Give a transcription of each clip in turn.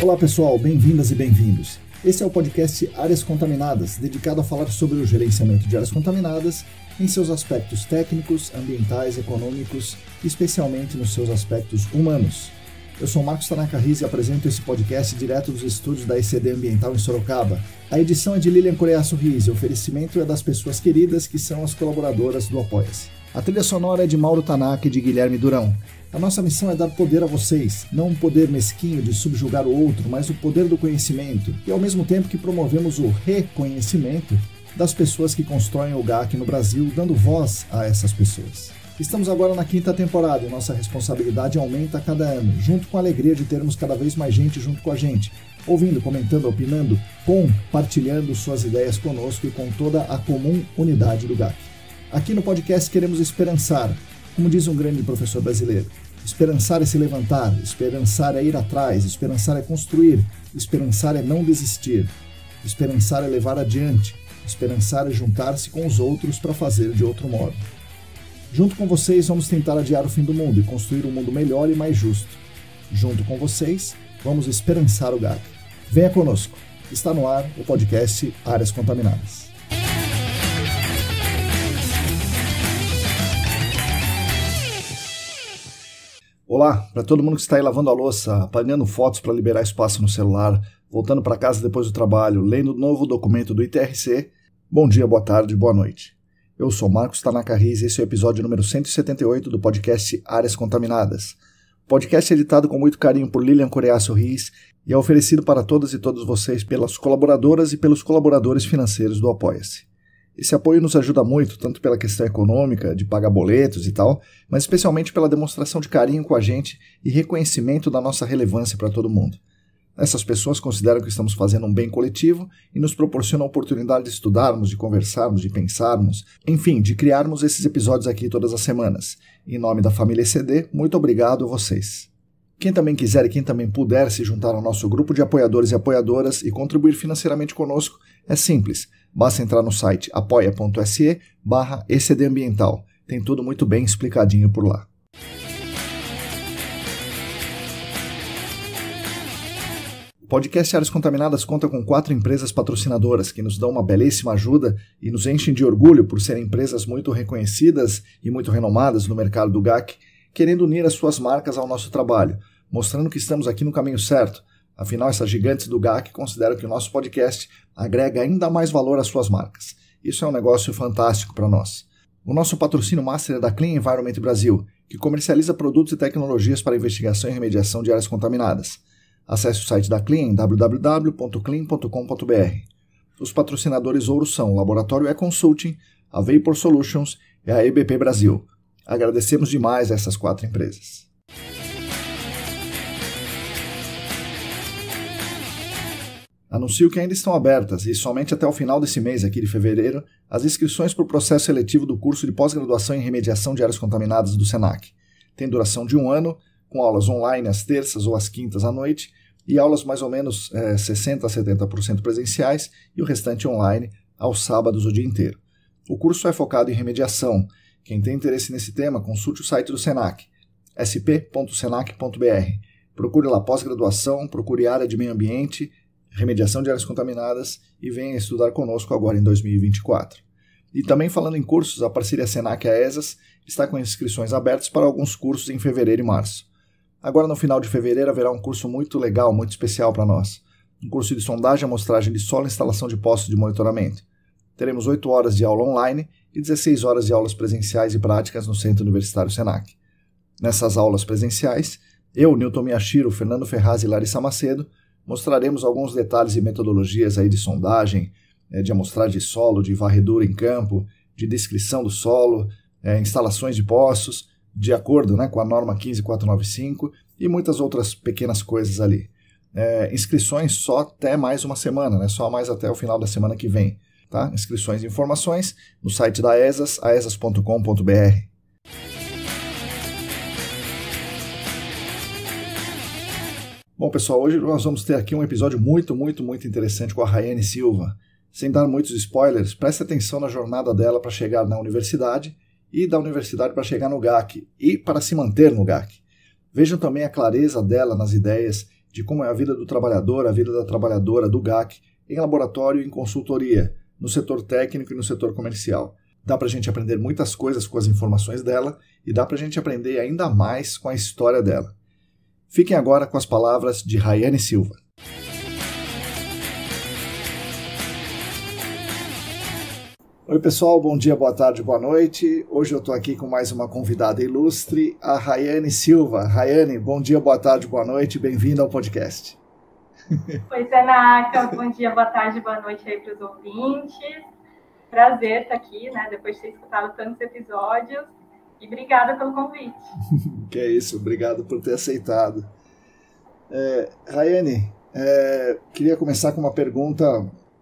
Olá pessoal, bem-vindas e bem-vindos. Esse é o podcast Áreas Contaminadas, dedicado a falar sobre o gerenciamento de áreas contaminadas em seus aspectos técnicos, ambientais, econômicos e especialmente nos seus aspectos humanos. Eu sou Marcos Tanaka Riz e apresento esse podcast direto dos estúdios da ECD Ambiental em Sorocaba. A edição é de Lilian Coreaço Riz e o oferecimento é das pessoas queridas que são as colaboradoras do Apoia-se. A trilha sonora é de Mauro Tanaka e de Guilherme Durão. A nossa missão é dar poder a vocês, não um poder mesquinho de subjugar o outro, mas o poder do conhecimento, e ao mesmo tempo que promovemos o reconhecimento das pessoas que constroem o GAC no Brasil, dando voz a essas pessoas. Estamos agora na 5ª temporada e nossa responsabilidade aumenta a cada ano, junto com a alegria de termos cada vez mais gente junto com a gente, ouvindo, comentando, opinando, compartilhando suas ideias conosco e com toda a comum unidade do GAC. Aqui no podcast queremos esperançar, como diz um grande professor brasileiro. Esperançar é se levantar, esperançar é ir atrás, esperançar é construir, esperançar é não desistir, esperançar é levar adiante, esperançar é juntar-se com os outros para fazer de outro modo. Junto com vocês vamos tentar adiar o fim do mundo e construir um mundo melhor e mais justo. Junto com vocês vamos esperançar o GAC. Venha conosco. Está no ar o podcast Áreas Contaminadas. Olá, para todo mundo que está aí lavando a louça, apagando fotos para liberar espaço no celular, voltando para casa depois do trabalho, lendo o novo documento do ITRC, bom dia, boa tarde, boa noite. Eu sou Marcos Tanaka Riz e esse é o episódio número 178 do podcast Áreas Contaminadas. O podcast é editado com muito carinho por Lilian Coreaço Riz e é oferecido para todas e todos vocês pelas colaboradoras e pelos colaboradores financeiros do Apoia-se. Esse apoio nos ajuda muito, tanto pela questão econômica, de pagar boletos e tal, mas especialmente pela demonstração de carinho com a gente e reconhecimento da nossa relevância para todo mundo. Essas pessoas consideram que estamos fazendo um bem coletivo e nos proporcionam a oportunidade de estudarmos, de conversarmos, de pensarmos, enfim, de criarmos esses episódios aqui todas as semanas. Em nome da família ECD, muito obrigado a vocês. Quem também quiser e quem também puder se juntar ao nosso grupo de apoiadores e apoiadoras e contribuir financeiramente conosco, é simples. Basta entrar no site apoia.se/ECDambiental. Tem tudo muito bem explicadinho por lá. O podcast Áreas Contaminadas conta com 4 empresas patrocinadoras que nos dão uma belíssima ajuda e nos enchem de orgulho por serem empresas muito reconhecidas e muito renomadas no mercado do GAC, querendo unir as suas marcas ao nosso trabalho, mostrando que estamos aqui no caminho certo. Afinal, essas gigantes do GAC consideram que o nosso podcast agrega ainda mais valor às suas marcas. Isso é um negócio fantástico para nós. O nosso patrocínio master é da Clean Environment Brasil, que comercializa produtos e tecnologias para investigação e remediação de áreas contaminadas. Acesse o site da Clean em www.clean.com.br. Os patrocinadores ouro são o Laboratório E-Consulting, a Vapor Solutions e a EBP Brasil. Agradecemos demais a essas 4 empresas. Anuncio que ainda estão abertas, e somente até o final desse mês aqui de fevereiro, as inscrições para o processo seletivo do curso de pós-graduação em remediação de áreas contaminadas do SENAC. Tem duração de 1 ano, com aulas online às terças ou às quintas à noite, e aulas mais ou menos 60% a 70% presenciais e o restante online aos sábados o dia inteiro. O curso é focado em remediação. Quem tem interesse nesse tema, consulte o site do SENAC, sp.senac.br. Procure lá pós-graduação, procure área de meio ambiente, remediação de áreas contaminadas e venha estudar conosco agora em 2024. E também falando em cursos, a parceria SENAC-AESAS está com inscrições abertas para alguns cursos em fevereiro e março. Agora no final de fevereiro haverá um curso muito legal, muito especial para nós. Um curso de sondagem e amostragem de solo e instalação de postos de monitoramento. Teremos 8 horas de aula online e 16 horas de aulas presenciais e práticas no Centro Universitário SENAC. Nessas aulas presenciais, eu, Newton Miyashiro, Fernando Ferraz e Larissa Macedo mostraremos alguns detalhes e metodologias aí de sondagem, de amostragem de solo, de varredura em campo, de descrição do solo, instalações de poços, de acordo com a norma 15495 e muitas outras pequenas coisas ali. Inscrições só até mais uma semana, só mais até o final da semana que vem. Tá? Inscrições e informações no site da AESAS, aesas.com.br. Bom, pessoal, hoje nós vamos ter aqui um episódio muito interessante com a Rayane Silva. Sem dar muitos spoilers, preste atenção na jornada dela para chegar na universidade e da universidade para chegar no GAC e para se manter no GAC. Vejam também a clareza dela nas ideias de como é a vida do trabalhador, a vida da trabalhadora do GAC, em laboratório e em consultoria, no setor técnico e no setor comercial. Dá para a gente aprender muitas coisas com as informações dela e dá para a gente aprender ainda mais com a história dela. Fiquem agora com as palavras de Raiane Silva. Oi pessoal, bom dia, boa tarde, boa noite. Hoje eu estou aqui com mais uma convidada ilustre, a Raiane Silva. Raiane, bom dia, boa tarde, boa noite, bem-vinda ao podcast. Oi, Tanaka, bom dia, boa tarde, boa noite aí para os ouvintes. Prazer estar aqui, né, depois de ter escutado tantos episódios. E obrigada pelo convite. Que é isso, obrigado por ter aceitado. Raiane, queria começar com uma pergunta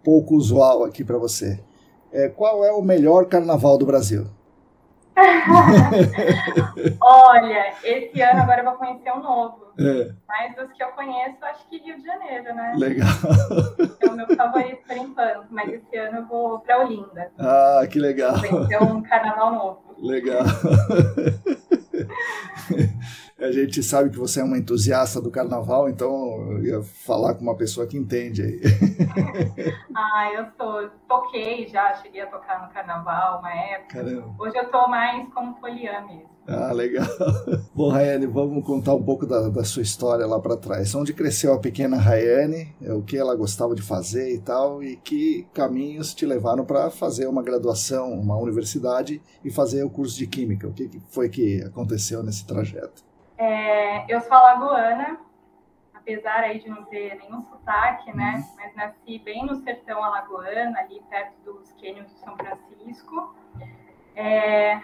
pouco usual aqui para você. Qual é o melhor carnaval do Brasil? Olha, esse ano agora eu vou conhecer um novo. Mas dos que eu conheço, acho que Rio de Janeiro, né? Legal. É o meu favorito por enquanto, mas esse ano eu vou para Olinda. Ah, que legal. Vai ser um carnaval novo. Legal. A gente sabe que você é uma entusiasta do carnaval, então eu ia falar com uma pessoa que entende aí. Eu toquei já, cheguei a tocar no carnaval uma época. Caramba. Hoje eu tô mais como foliã mesmo. Ah, legal. Bom, Raiane, vamos contar um pouco da sua história lá para trás. Onde cresceu a pequena Raiane, o que ela gostava de fazer e tal, e que caminhos te levaram para fazer uma graduação, uma universidade e fazer o curso de Química? O que foi que aconteceu nesse trajeto? Eu sou alagoana, apesar aí de não ter nenhum sotaque, né? Mas nasci bem no sertão alagoano, ali perto dos cânions de São Francisco.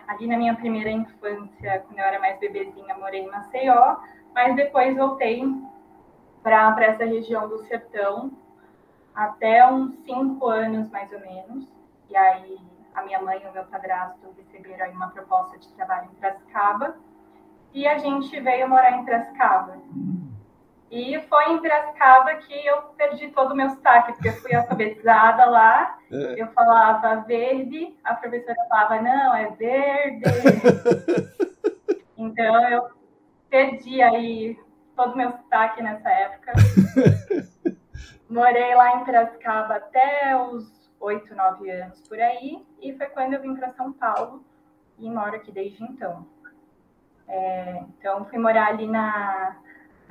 Ali na minha primeira infância, quando eu era mais bebezinha, morei em Maceió, mas depois voltei para essa região do sertão até uns 5 anos, mais ou menos. E aí a minha mãe e o meu padrasto receberam aí uma proposta de trabalho em Piracicaba e a gente veio morar em Piracicaba. E foi em Piracicaba que eu perdi todo o meu sotaque, porque eu fui alfabetizada lá, eu falava verde, a professora falava, não, é verde. Então eu perdi aí todo o meu sotaque nessa época. Morei lá em Piracicaba até os 8, 9 anos por aí, e foi quando eu vim para São Paulo, e moro aqui desde então. Então fui morar ali na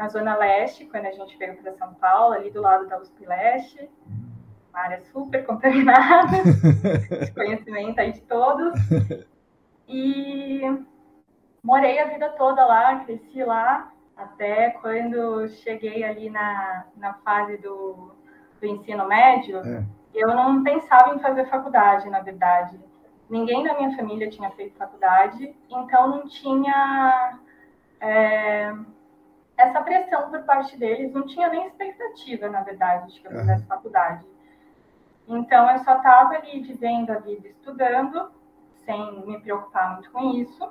Zona Leste, quando a gente veio para São Paulo, ali do lado da USP Leste, uma área super contaminada, de conhecimento aí de todos. E morei a vida toda lá, cresci lá, até quando cheguei ali na fase do ensino médio, eu não pensava em fazer faculdade, na verdade. Ninguém da minha família tinha feito faculdade, então não tinha essa pressão por parte deles, não tinha nem expectativa, na verdade, de que eu fizesse faculdade. Então, eu só estava ali vivendo a vida, estudando, sem me preocupar muito com isso.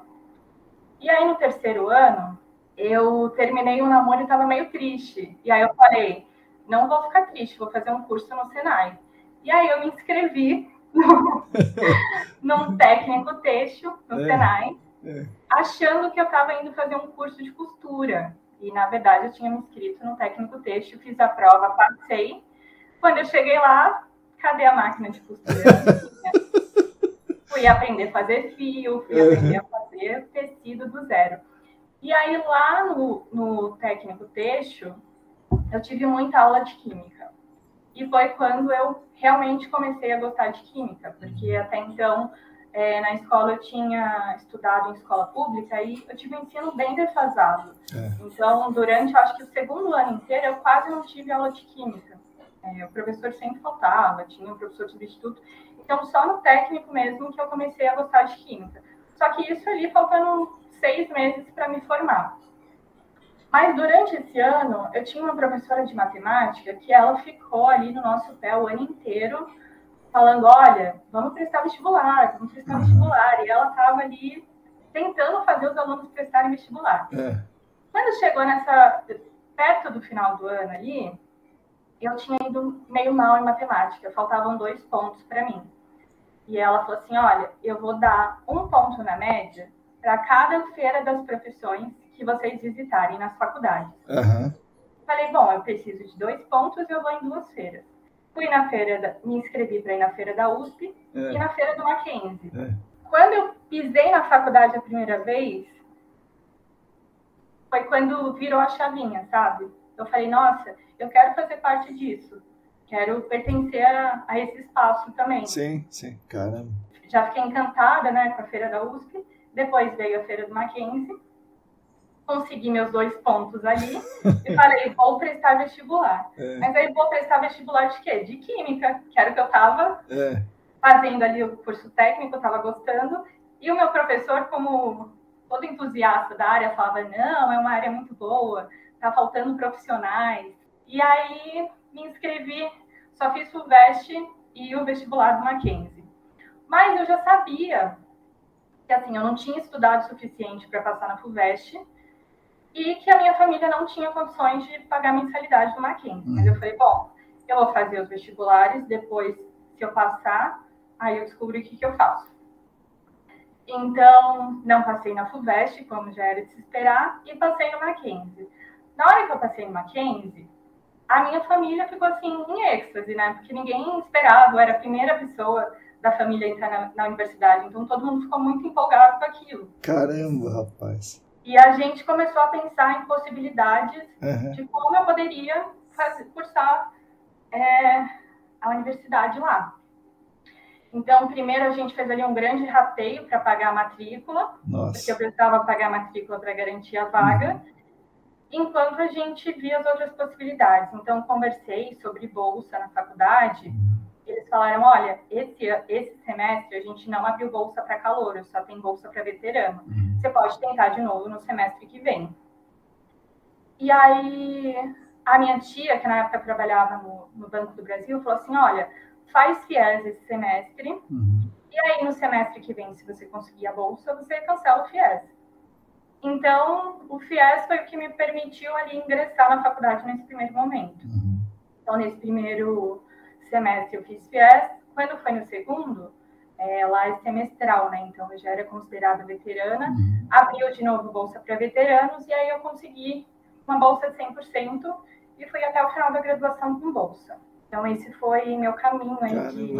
E aí, no terceiro ano, eu terminei um namoro e estava meio triste. E aí eu falei, não vou ficar triste, vou fazer um curso no Senai. E aí eu me inscrevi num técnico têxtil no Senai, achando que eu estava indo fazer um curso de costura. E, na verdade, eu tinha me inscrito no técnico têxtil, fiz a prova, passei. Quando eu cheguei lá, cadê a máquina de costura? Fui aprender a fazer fio, fui aprender a fazer tecido do zero. E aí, lá no técnico têxtil, eu tive muita aula de química. E foi quando eu realmente comecei a gostar de química, porque até então, na escola eu tinha estudado em escola pública e eu tive um ensino bem defasado. Então, durante, acho que o segundo ano inteiro, eu quase não tive aula de química. O professor sempre faltava, tinha um professor substituto. Então, só no técnico mesmo que eu comecei a gostar de química. Só que isso ali faltando 6 meses para me formar. Mas durante esse ano, eu tinha uma professora de matemática que ela ficou ali no nosso pé o ano inteiro, falando, olha, vamos prestar vestibular. E ela estava ali tentando fazer os alunos prestarem vestibular. Quando chegou perto do final do ano ali, eu tinha ido meio mal em matemática, faltavam 2 pontos para mim. E ela falou assim, olha, eu vou dar 1 ponto na média para cada feira das profissões que vocês visitarem nas faculdades. Falei, bom, eu preciso de 2 pontos e eu vou em 2 feiras. Me inscrevi para ir na feira da USP e na feira do Mackenzie. Quando eu pisei na faculdade a primeira vez, foi quando virou a chavinha, sabe? Eu falei, nossa, eu quero fazer parte disso. Quero pertencer a esse espaço também. Sim, caramba. Já fiquei encantada, né, com a feira da USP. Depois veio a feira do Mackenzie. Consegui meus 2 pontos ali e falei, vou prestar vestibular. Mas aí vou prestar vestibular de quê? De química, que era o que eu estava fazendo ali o curso técnico, eu estava gostando. E o meu professor, como todo entusiasta da área, falava, não, é uma área muito boa, tá faltando profissionais. E aí me inscrevi, só fiz FUVEST e o vestibular do Mackenzie. Mas eu já sabia que assim, eu não tinha estudado o suficiente para passar na FUVEST e que a minha família não tinha condições de pagar a mensalidade do Mackenzie. Mas eu falei, bom, eu vou fazer os vestibulares, depois, se eu passar, aí eu descubro o que eu faço. Então, não passei na FUVEST, como já era de se esperar, e passei no Mackenzie. Na hora que eu passei no Mackenzie, a minha família ficou assim, em êxtase, né? Porque ninguém esperava, eu era a primeira pessoa da família a entrar na universidade, então todo mundo ficou muito empolgado com aquilo. Caramba, rapaz! E a gente começou a pensar em possibilidades de como eu poderia cursar a universidade lá. Então, primeiro a gente fez ali um grande rateio para pagar a matrícula, porque eu precisava pagar a matrícula para garantir a vaga, enquanto a gente via as outras possibilidades. Então, conversei sobre bolsa na faculdade, eles falaram, olha, esse semestre a gente não abriu bolsa para calouro, só tem bolsa para veterano. Você pode tentar de novo no semestre que vem. E aí, a minha tia, que na época trabalhava no Banco do Brasil, falou assim, olha, faz FIES esse semestre, e aí no semestre que vem, se você conseguir a bolsa, você cancela o FIES. Então, o FIES foi o que me permitiu ali ingressar na faculdade nesse primeiro momento. Então, nesse primeiro semestre eu fiz FIES, quando foi no segundo, lá é semestral, né? Então, eu já era considerada veterana, abriu de novo bolsa para veteranos, e aí eu consegui uma bolsa de 100% e fui até o final da graduação com bolsa. Então, esse foi meu caminho aí de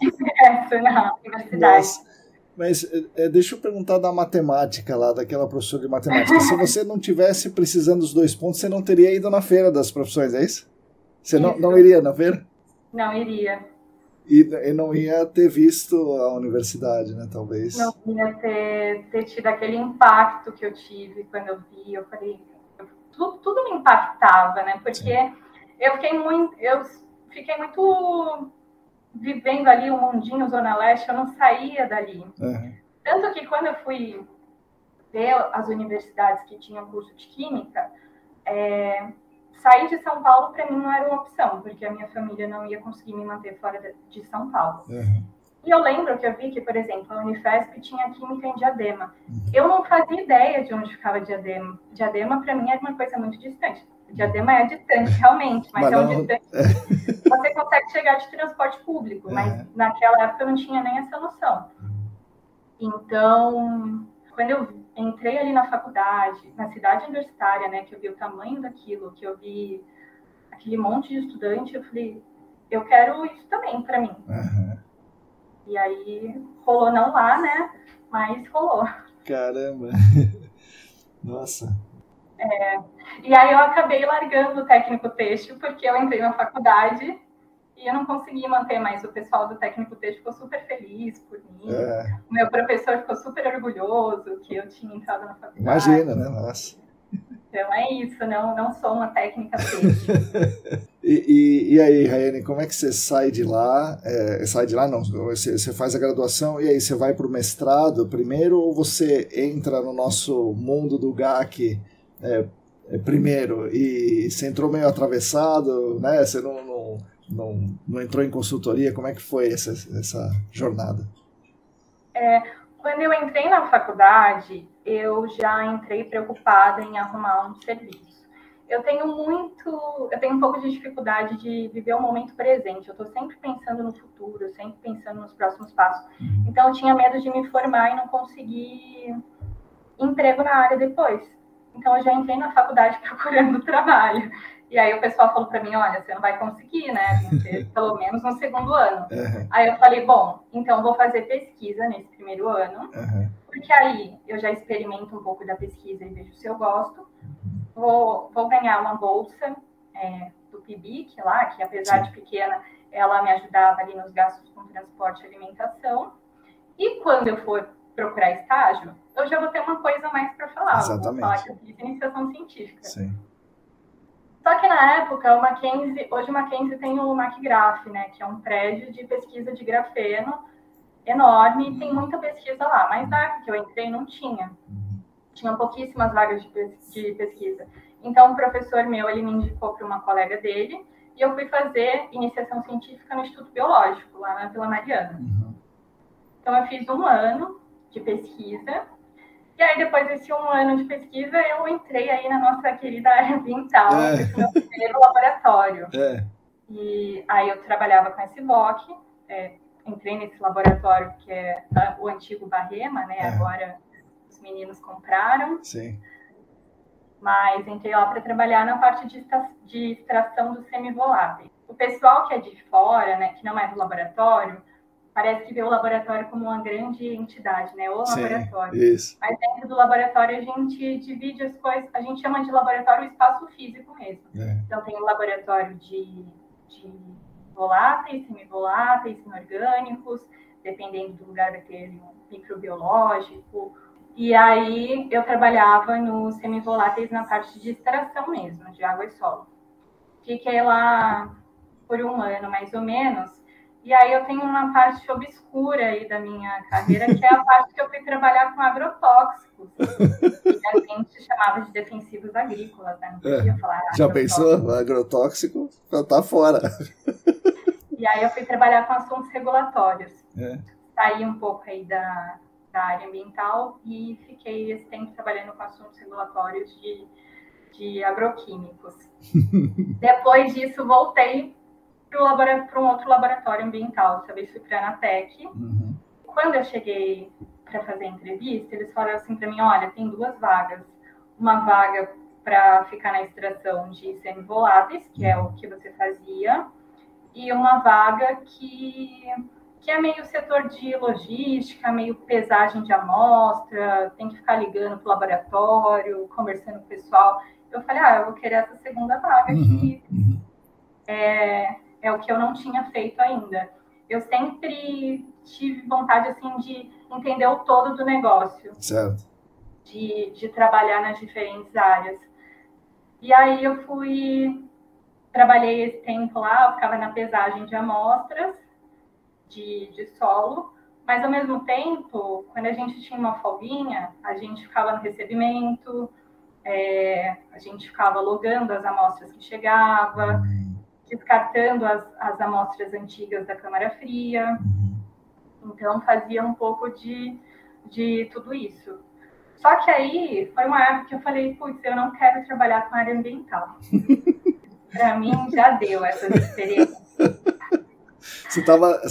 ingresso na universidade. Nossa. Mas deixa eu perguntar da matemática lá, daquela professora de matemática. Se você não tivesse precisando dos 2 pontos, você não teria ido na feira das profissões, é isso? Você não iria na feira? Não iria. E não ia ter visto a universidade, né, talvez? Não ia ter tido aquele impacto que eu tive quando eu vi. Eu falei, tudo me impactava, né? Porque eu fiquei muito vivendo ali o mundinho Zona Leste, eu não saía dali. Tanto que quando eu fui ver as universidades que tinham curso de Química, sair de São Paulo para mim não era uma opção, porque a minha família não ia conseguir me manter fora de São Paulo. E eu lembro que eu vi que, por exemplo, a Unifesp tinha Química em Diadema. Eu não fazia ideia de onde ficava Diadema. Diadema, para mim, era uma coisa muito distante. Diadema é distante, realmente, mas é um distante. Você consegue chegar de transporte público, mas naquela época eu não tinha nem essa noção. Então, quando eu entrei ali na faculdade, na cidade universitária, né, que eu vi o tamanho daquilo, que eu vi aquele monte de estudante, eu falei, eu quero isso também para mim. E aí, rolou não lá, né, mas rolou. Caramba! Nossa! E aí eu acabei largando o técnico têxtil, porque eu entrei na faculdade e eu não consegui manter mais. O pessoal do técnico têxtil ficou super feliz por mim. O meu professor ficou super orgulhoso que eu tinha entrado na faculdade. Imagina, né? Nossa. Então é isso, não sou uma técnica têxtil. E aí, Raiane, como é que você sai de lá? Sai de lá, não. Você faz a graduação e aí você vai para o mestrado primeiro ou você entra no nosso mundo do GAC primeiro e você entrou meio atravessado, né? Você não entrou em consultoria? Como é que foi essa jornada? Quando eu entrei na faculdade, eu já entrei preocupada em arrumar um serviço. Eu tenho um pouco de dificuldade de viver o momento presente. Eu estou sempre pensando no futuro, sempre pensando nos próximos passos. Então, eu tinha medo de me formar e não conseguir emprego na área depois. Então, eu já entrei na faculdade procurando trabalho. E aí o pessoal falou para mim, olha, você não vai conseguir, né? Tem que ter pelo menos no segundo ano. Aí eu falei, bom, então vou fazer pesquisa nesse primeiro ano, porque aí eu já experimento um pouco da pesquisa e vejo se eu gosto. Vou ganhar uma bolsa do PIBIC lá, que apesar de pequena, ela me ajudava ali nos gastos com transporte e alimentação. E quando eu for procurar estágio, eu já vou ter uma coisa a mais para falar. Exatamente. Vou falar que eu fiz iniciação científica. Sim. Só que na época, hoje o Mackenzie tem o MacGraph, né, que é um prédio de pesquisa de grafeno enorme, e tem muita pesquisa lá, mas na época que eu entrei não tinha. Tinham pouquíssimas vagas de pesquisa. Então, o professor meu, ele me indicou para uma colega dele, e eu fui fazer iniciação científica no Instituto Biológico, lá na Vila Mariana. Então, eu fiz 1 ano de pesquisa, e aí, depois desse 1 ano de pesquisa, eu entrei aí na nossa querida área ambiental, esse meu primeiro laboratório. E aí eu trabalhava com esse SBOC, entrei nesse laboratório que é o antigo Barrema, né? Agora os meninos compraram. Sim. Mas entrei lá para trabalhar na parte de extração dos semivoláteis. O pessoal que é de fora, né, que não é do laboratório, parece que vê o laboratório como uma grande entidade, né? O laboratório. Isso. Mas dentro do laboratório a gente divide as coisas, a gente chama de laboratório espaço físico mesmo. Então tem o laboratório de voláteis, semivoláteis, inorgânicos, dependendo do lugar vai ter um microbiológico. E aí eu trabalhava nos semivoláteis na parte de extração mesmo, de água e solo. Fiquei lá por 1 ano, mais ou menos. E aí eu tenho uma parte obscura aí da minha carreira, que é a parte que eu fui trabalhar com agrotóxicos. Que a gente chamava de defensivos agrícolas, né? Não podia falar já pensou? Agrotóxico tá fora. E aí eu fui trabalhar com assuntos regulatórios. Saí um pouco aí da área ambiental e fiquei esse tempo trabalhando com assuntos regulatórios de agroquímicos. Depois disso, voltei para um outro laboratório ambiental, dessa vez fui para a Anatec. Quando eu cheguei para fazer a entrevista, eles falaram assim para mim, olha, tem 2 vagas. Uma vaga para ficar na extração de semivoláteis, que é o que você fazia, e uma vaga que é meio setor de logística, meio pesagem de amostra, tem que ficar ligando para o laboratório, conversando com o pessoal. Eu falei, eu vou querer essa segunda vaga aqui. É o que eu não tinha feito ainda. Eu sempre tive vontade, assim, de entender o todo do negócio. Certo. De trabalhar nas diferentes áreas. E aí eu trabalhei esse tempo lá, eu ficava na pesagem de amostras de solo, mas ao mesmo tempo, quando a gente tinha uma folguinha, a gente ficava no recebimento, a gente ficava logando as amostras que chegavam, descartando as amostras antigas da câmara fria. Então, fazia um pouco de tudo isso. Só que aí, foi uma época que eu falei, putz, eu não quero trabalhar com área ambiental. Para mim, já deu essas experiências. Você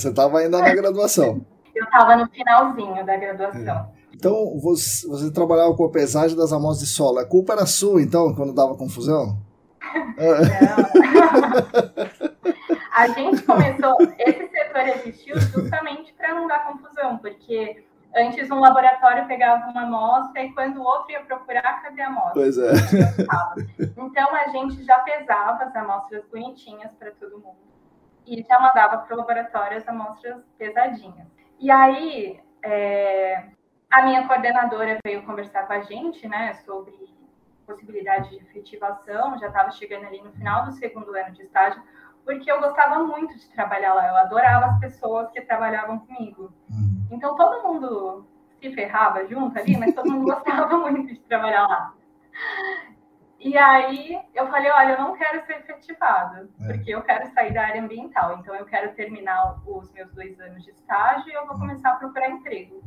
estava ainda na graduação. Eu estava no finalzinho da graduação. Então, você trabalhava com a pesagem das amostras de solo. A culpa era sua, então, quando dava confusão? Não. A gente começou... Esse setor existiu justamente para não dar confusão, porque antes um laboratório pegava uma amostra e quando o outro ia procurar, cadê a amostra? Pois é. Então, a gente já pesava as amostras bonitinhas para todo mundo e já mandava para o laboratório as amostras pesadinhas. E aí, a minha coordenadora veio conversar com a gente, né, sobre possibilidade de efetivação, já estava chegando ali no final do segundo ano de estágio, porque eu gostava muito de trabalhar lá, eu adorava as pessoas que trabalhavam comigo. Então, todo mundo se ferrava junto ali, mas todo mundo gostava muito de trabalhar lá. E aí, eu falei, olha, eu não quero ser efetivada, porque eu quero sair da área ambiental. Então, eu quero terminar os meus 2 anos de estágio e eu vou começar a procurar emprego.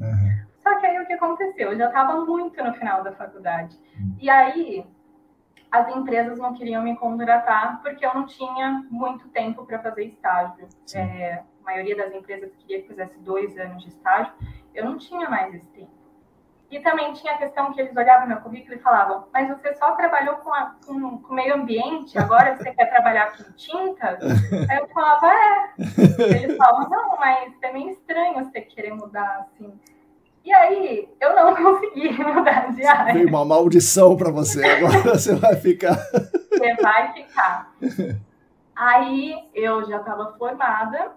Só que aí, o que aconteceu? Eu já estava muito no final da faculdade. E aí, as empresas não queriam me contratar porque eu não tinha muito tempo para fazer estágio. A maioria das empresas queria que fizesse 2 anos de estágio. Eu não tinha mais esse tempo. E também tinha a questão que eles olhavam meu currículo e falavam, mas você só trabalhou com meio ambiente, agora você quer trabalhar com tintas? Aí eu falava, Eles falavam, não, mas é meio estranho você querer mudar, assim. E aí, eu não consegui mudar de área. Veio uma maldição para você, agora você vai ficar. Você vai ficar. Aí, eu já estava formada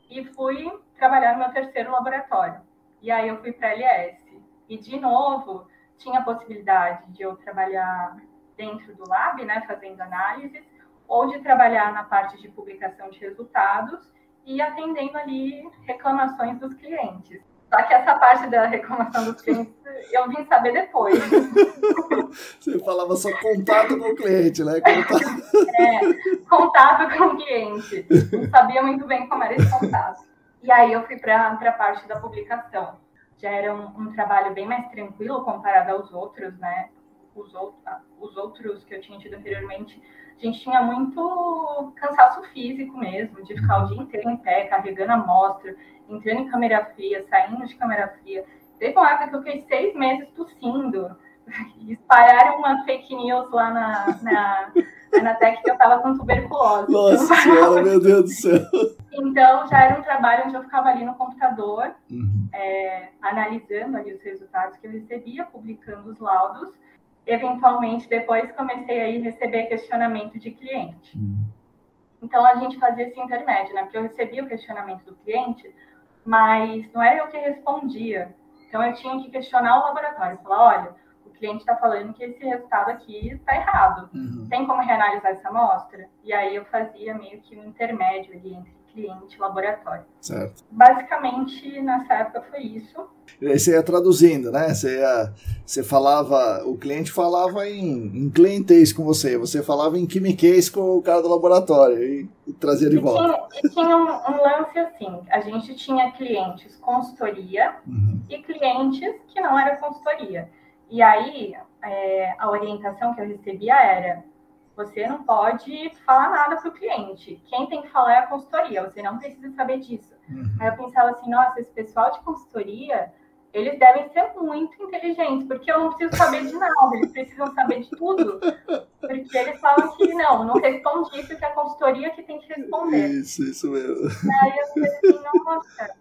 e fui trabalhar no meu terceiro laboratório. E aí, eu fui para a LS. E, de novo, tinha a possibilidade de eu trabalhar dentro do lab, né, fazendo análises, ou de trabalhar na parte de publicação de resultados e atendendo ali reclamações dos clientes. Só que essa parte da reclamação dos clientes eu vim saber depois. Você falava só contato com o cliente, né? Contato com o cliente. Não sabia muito bem como era esse contato. E aí eu fui para a parte da publicação. Já era um trabalho bem mais tranquilo comparado aos outros, né? Os outros que eu tinha tido anteriormente, a gente tinha muito cansaço físico mesmo, de ficar o dia inteiro em pé, carregando amostra, entrando em câmera fria, saindo de câmera fria. Teve uma época que eu fiquei 6 meses tossindo. E espalharam uma fake news lá na Anatec que eu estava com tuberculose. Nossa senhora, meu Deus do céu. Então, já era um trabalho onde eu ficava ali no computador, analisando ali os resultados que eu recebia, publicando os laudos. Eventualmente, depois comecei a receber questionamento de cliente. Então, a gente fazia esse intermédio, né? Porque eu recebia o questionamento do cliente, mas não era eu que respondia. Então, eu tinha que questionar o laboratório. Falar, olha, o cliente está falando que esse resultado aqui está errado. Tem como reanalisar essa amostra? E aí, eu fazia meio que um intermédio ali entre cliente e laboratório. Certo. Basicamente, nessa época foi isso. E aí você ia traduzindo, né? Você falava, o cliente falava em clientês com você falava em quimiquês com o cara do laboratório e trazia de volta. Tinha um lance assim, a gente tinha clientes consultoria e clientes que não era consultoria. E aí, a orientação que eu recebia era, você não pode falar nada para o cliente. Quem tem que falar é a consultoria, você não precisa saber disso. Aí eu pensava assim, nossa, esse pessoal de consultoria, eles devem ser muito inteligentes, porque eu não preciso saber de nada, eles precisam saber de tudo. Porque eles falam que não responde isso, que é a consultoria que tem que responder. Isso mesmo. Aí eu falei assim, nossa...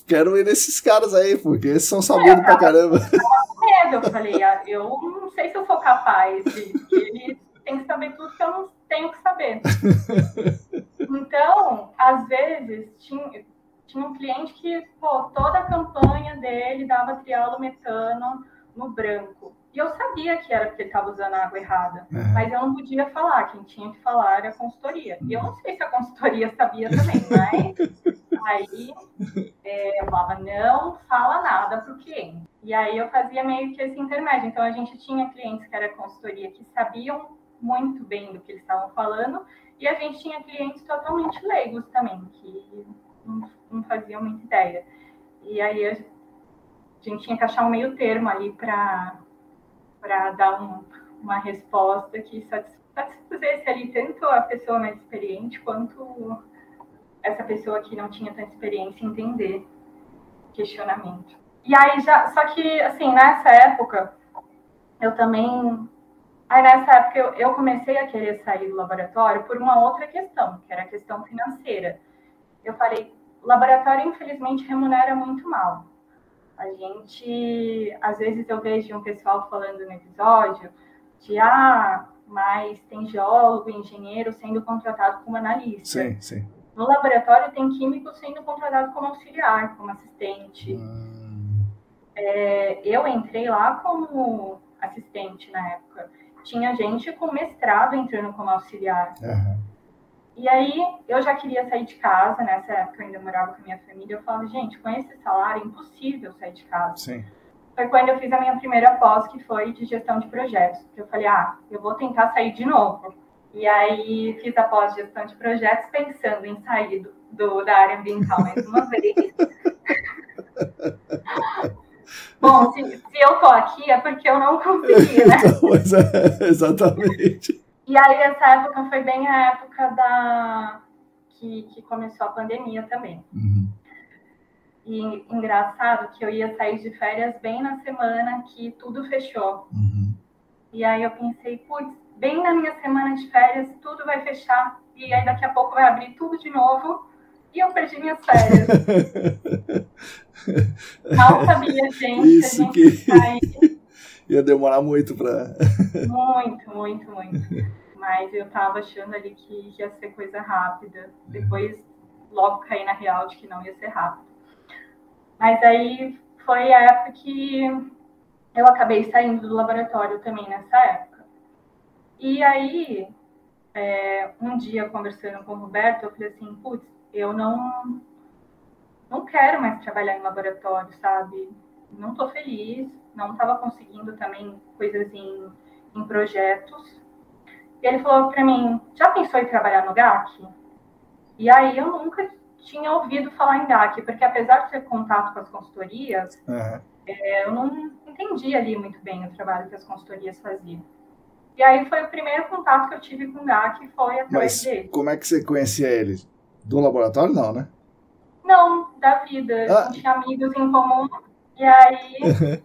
Quero ir nesses caras aí, porque eles são sabidos pra caramba. Eu tava com medo, eu falei, eu não sei se eu sou capaz disso, porque eles têm que saber tudo que eu não tenho que saber. Então, às vezes, tinha um cliente que, toda a campanha dele dava trialometano no branco. E eu sabia que era porque ele estava usando a água errada. Mas eu não podia falar. Quem tinha que falar era a consultoria. E eu não sei se a consultoria sabia também, mas aí eu falava, não fala nada para o cliente. E aí eu fazia meio que esse intermédio. Então, a gente tinha clientes que era consultoria que sabiam muito bem do que eles estavam falando. E a gente tinha clientes totalmente leigos também, que não faziam muita ideia. E aí a gente tinha que achar um meio termo ali para dar uma resposta que satisfizesse ali tanto a pessoa mais experiente quanto essa pessoa que não tinha tanta experiência em entender questionamento. E aí só que, assim, nessa época, nessa época eu comecei a querer sair do laboratório por uma outra questão, que era a questão financeira. Eu falei, o laboratório, infelizmente, remunera muito mal. A gente, às vezes eu vejo um pessoal falando no episódio de, mas tem geólogo, engenheiro sendo contratado como analista. Sim. No laboratório tem químico sendo contratado como auxiliar, como assistente. Eu entrei lá como assistente na época. Tinha gente com mestrado entrando como auxiliar. E aí, eu já queria sair de casa, nessa época eu ainda morava com a minha família, eu falava, gente, com esse salário é impossível sair de casa. Sim. Foi quando eu fiz a minha primeira pós, que foi de gestão de projetos. Eu falei, eu vou tentar sair de novo. E aí, fiz a pós de gestão de projetos, pensando em sair da área ambiental mais uma vez. Bom, se eu tô aqui é porque eu não consegui, né? Então, exatamente. E aí, essa época foi bem a época que começou a pandemia também. E engraçado que eu ia sair de férias bem na semana que tudo fechou. E aí eu pensei, putz, bem na minha semana de férias, tudo vai fechar. E aí daqui a pouco vai abrir tudo de novo. E eu perdi minhas férias. Mal sabia, gente, Isso a gente que ia demorar muito para... Muito. Mas eu tava achando ali que ia ser coisa rápida. Depois, logo caí na real de que não ia ser rápido. Mas aí foi a época que eu acabei saindo do laboratório também nessa época. E aí, um dia, conversando com o Roberto, eu falei assim, putz, eu não quero mais trabalhar em laboratório, sabe? Não tô feliz, não estava conseguindo também coisas em projetos. E ele falou para mim, já pensou em trabalhar no GAC? E aí eu nunca tinha ouvido falar em GAC, porque apesar de ter contato com as consultorias, eu não entendia ali muito bem o trabalho que as consultorias faziam. E aí foi o primeiro contato que eu tive com o GAC, foi através dele. Como é que você conhecia ele? Do laboratório, não, né? Não, da vida. A gente tinha amigos em comum, e aí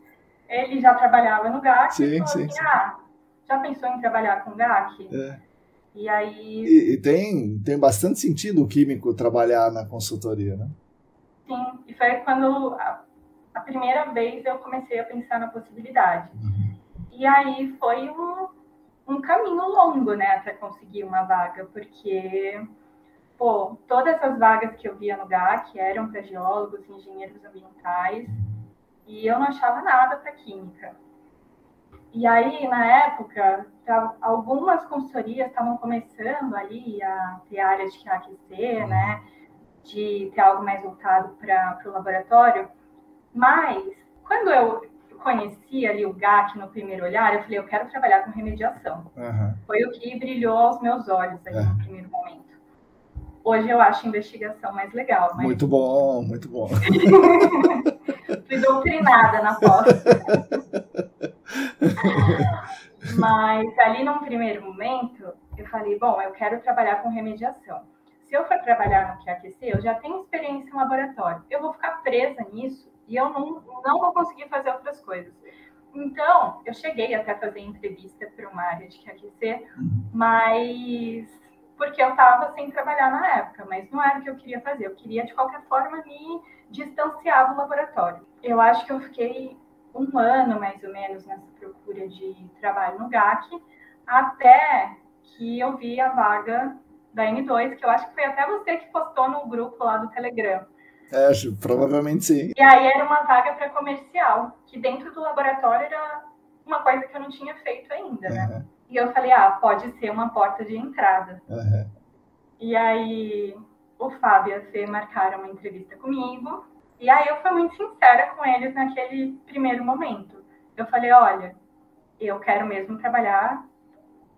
ele já trabalhava no GAC e falou assim, já pensou em trabalhar com GAC? E aí... E tem bastante sentido o químico trabalhar na consultoria, né? Sim, e foi quando a primeira vez eu comecei a pensar na possibilidade. E aí foi um caminho longo, né, até conseguir uma vaga, porque, todas as vagas que eu via no GAC eram para geólogos, engenheiros ambientais, e eu não achava nada para química. E aí, na época, algumas consultorias estavam começando ali a ter áreas de QAQC, né, de ter algo mais voltado para o laboratório, mas quando eu conheci ali o GAC no primeiro olhar, eu falei, eu quero trabalhar com remediação. Foi o que brilhou aos meus olhos ali no primeiro momento. Hoje eu acho investigação mais legal. Mas... Muito bom. Fui doutrinada na pós. Mas ali num primeiro momento, eu falei, bom, eu quero trabalhar com remediação. Se eu for trabalhar no QAQC, eu já tenho experiência em laboratório. Eu vou ficar presa nisso e eu não vou conseguir fazer outras coisas. Então, eu cheguei até a fazer entrevista para uma área de QAQC, mas porque eu estava sem trabalhar na época, mas não era o que eu queria fazer. Eu queria, de qualquer forma, me distanciar do laboratório. Eu acho que eu fiquei 1 ano, mais ou menos, nessa procura de trabalho no GAC, até que eu vi a vaga da N2, que eu acho que foi até você que postou no grupo lá do Telegram. Provavelmente sim. E aí era uma vaga para comercial, que dentro do laboratório era uma coisa que eu não tinha feito ainda, né? E eu falei, pode ser uma porta de entrada. E aí o Fábio e a Fê marcaram uma entrevista comigo, e aí eu fui muito sincera com eles naquele primeiro momento. Eu falei, olha, eu quero mesmo trabalhar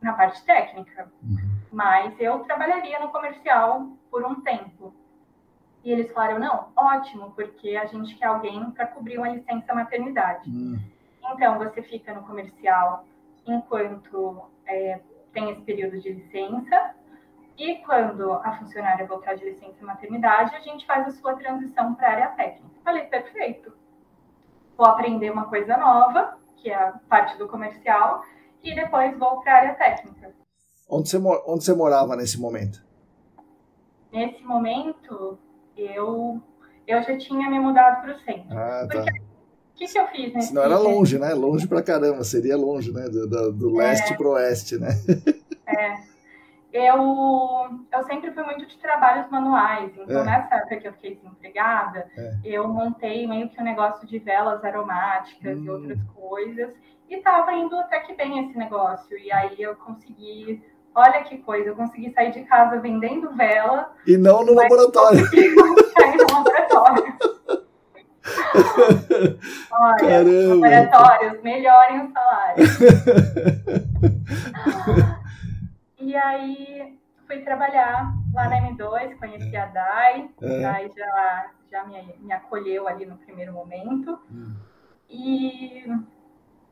na parte técnica, mas eu trabalharia no comercial por um tempo. E eles falaram, não, ótimo, porque a gente quer alguém para cobrir uma licença maternidade. Então, você fica no comercial enquanto tem esse período de licença, e quando a funcionária voltar de licença maternidade, a gente faz a sua transição para a área técnica. Falei, perfeito. Vou aprender uma coisa nova, que é a parte do comercial, e depois vou para a área técnica. Onde você morava nesse momento? Nesse momento, eu já tinha me mudado para o centro. Porque o que eu fiz nesse... Senão era longe, né? Longe pra caramba, seria longe, né? Do leste pro oeste, né? Eu sempre fui muito de trabalhos manuais, então nessa época que eu fiquei desempregada, eu montei meio que um negócio de velas aromáticas e outras coisas, e estava indo até que bem esse negócio, e aí eu consegui, olha que coisa, eu consegui sair de casa vendendo vela. E não no laboratório. Sair no laboratório. Olha, caramba. Laboratórios, melhorem o salário. E aí fui trabalhar lá na M2, conheci a Dai, Dai já me acolheu ali no primeiro momento. E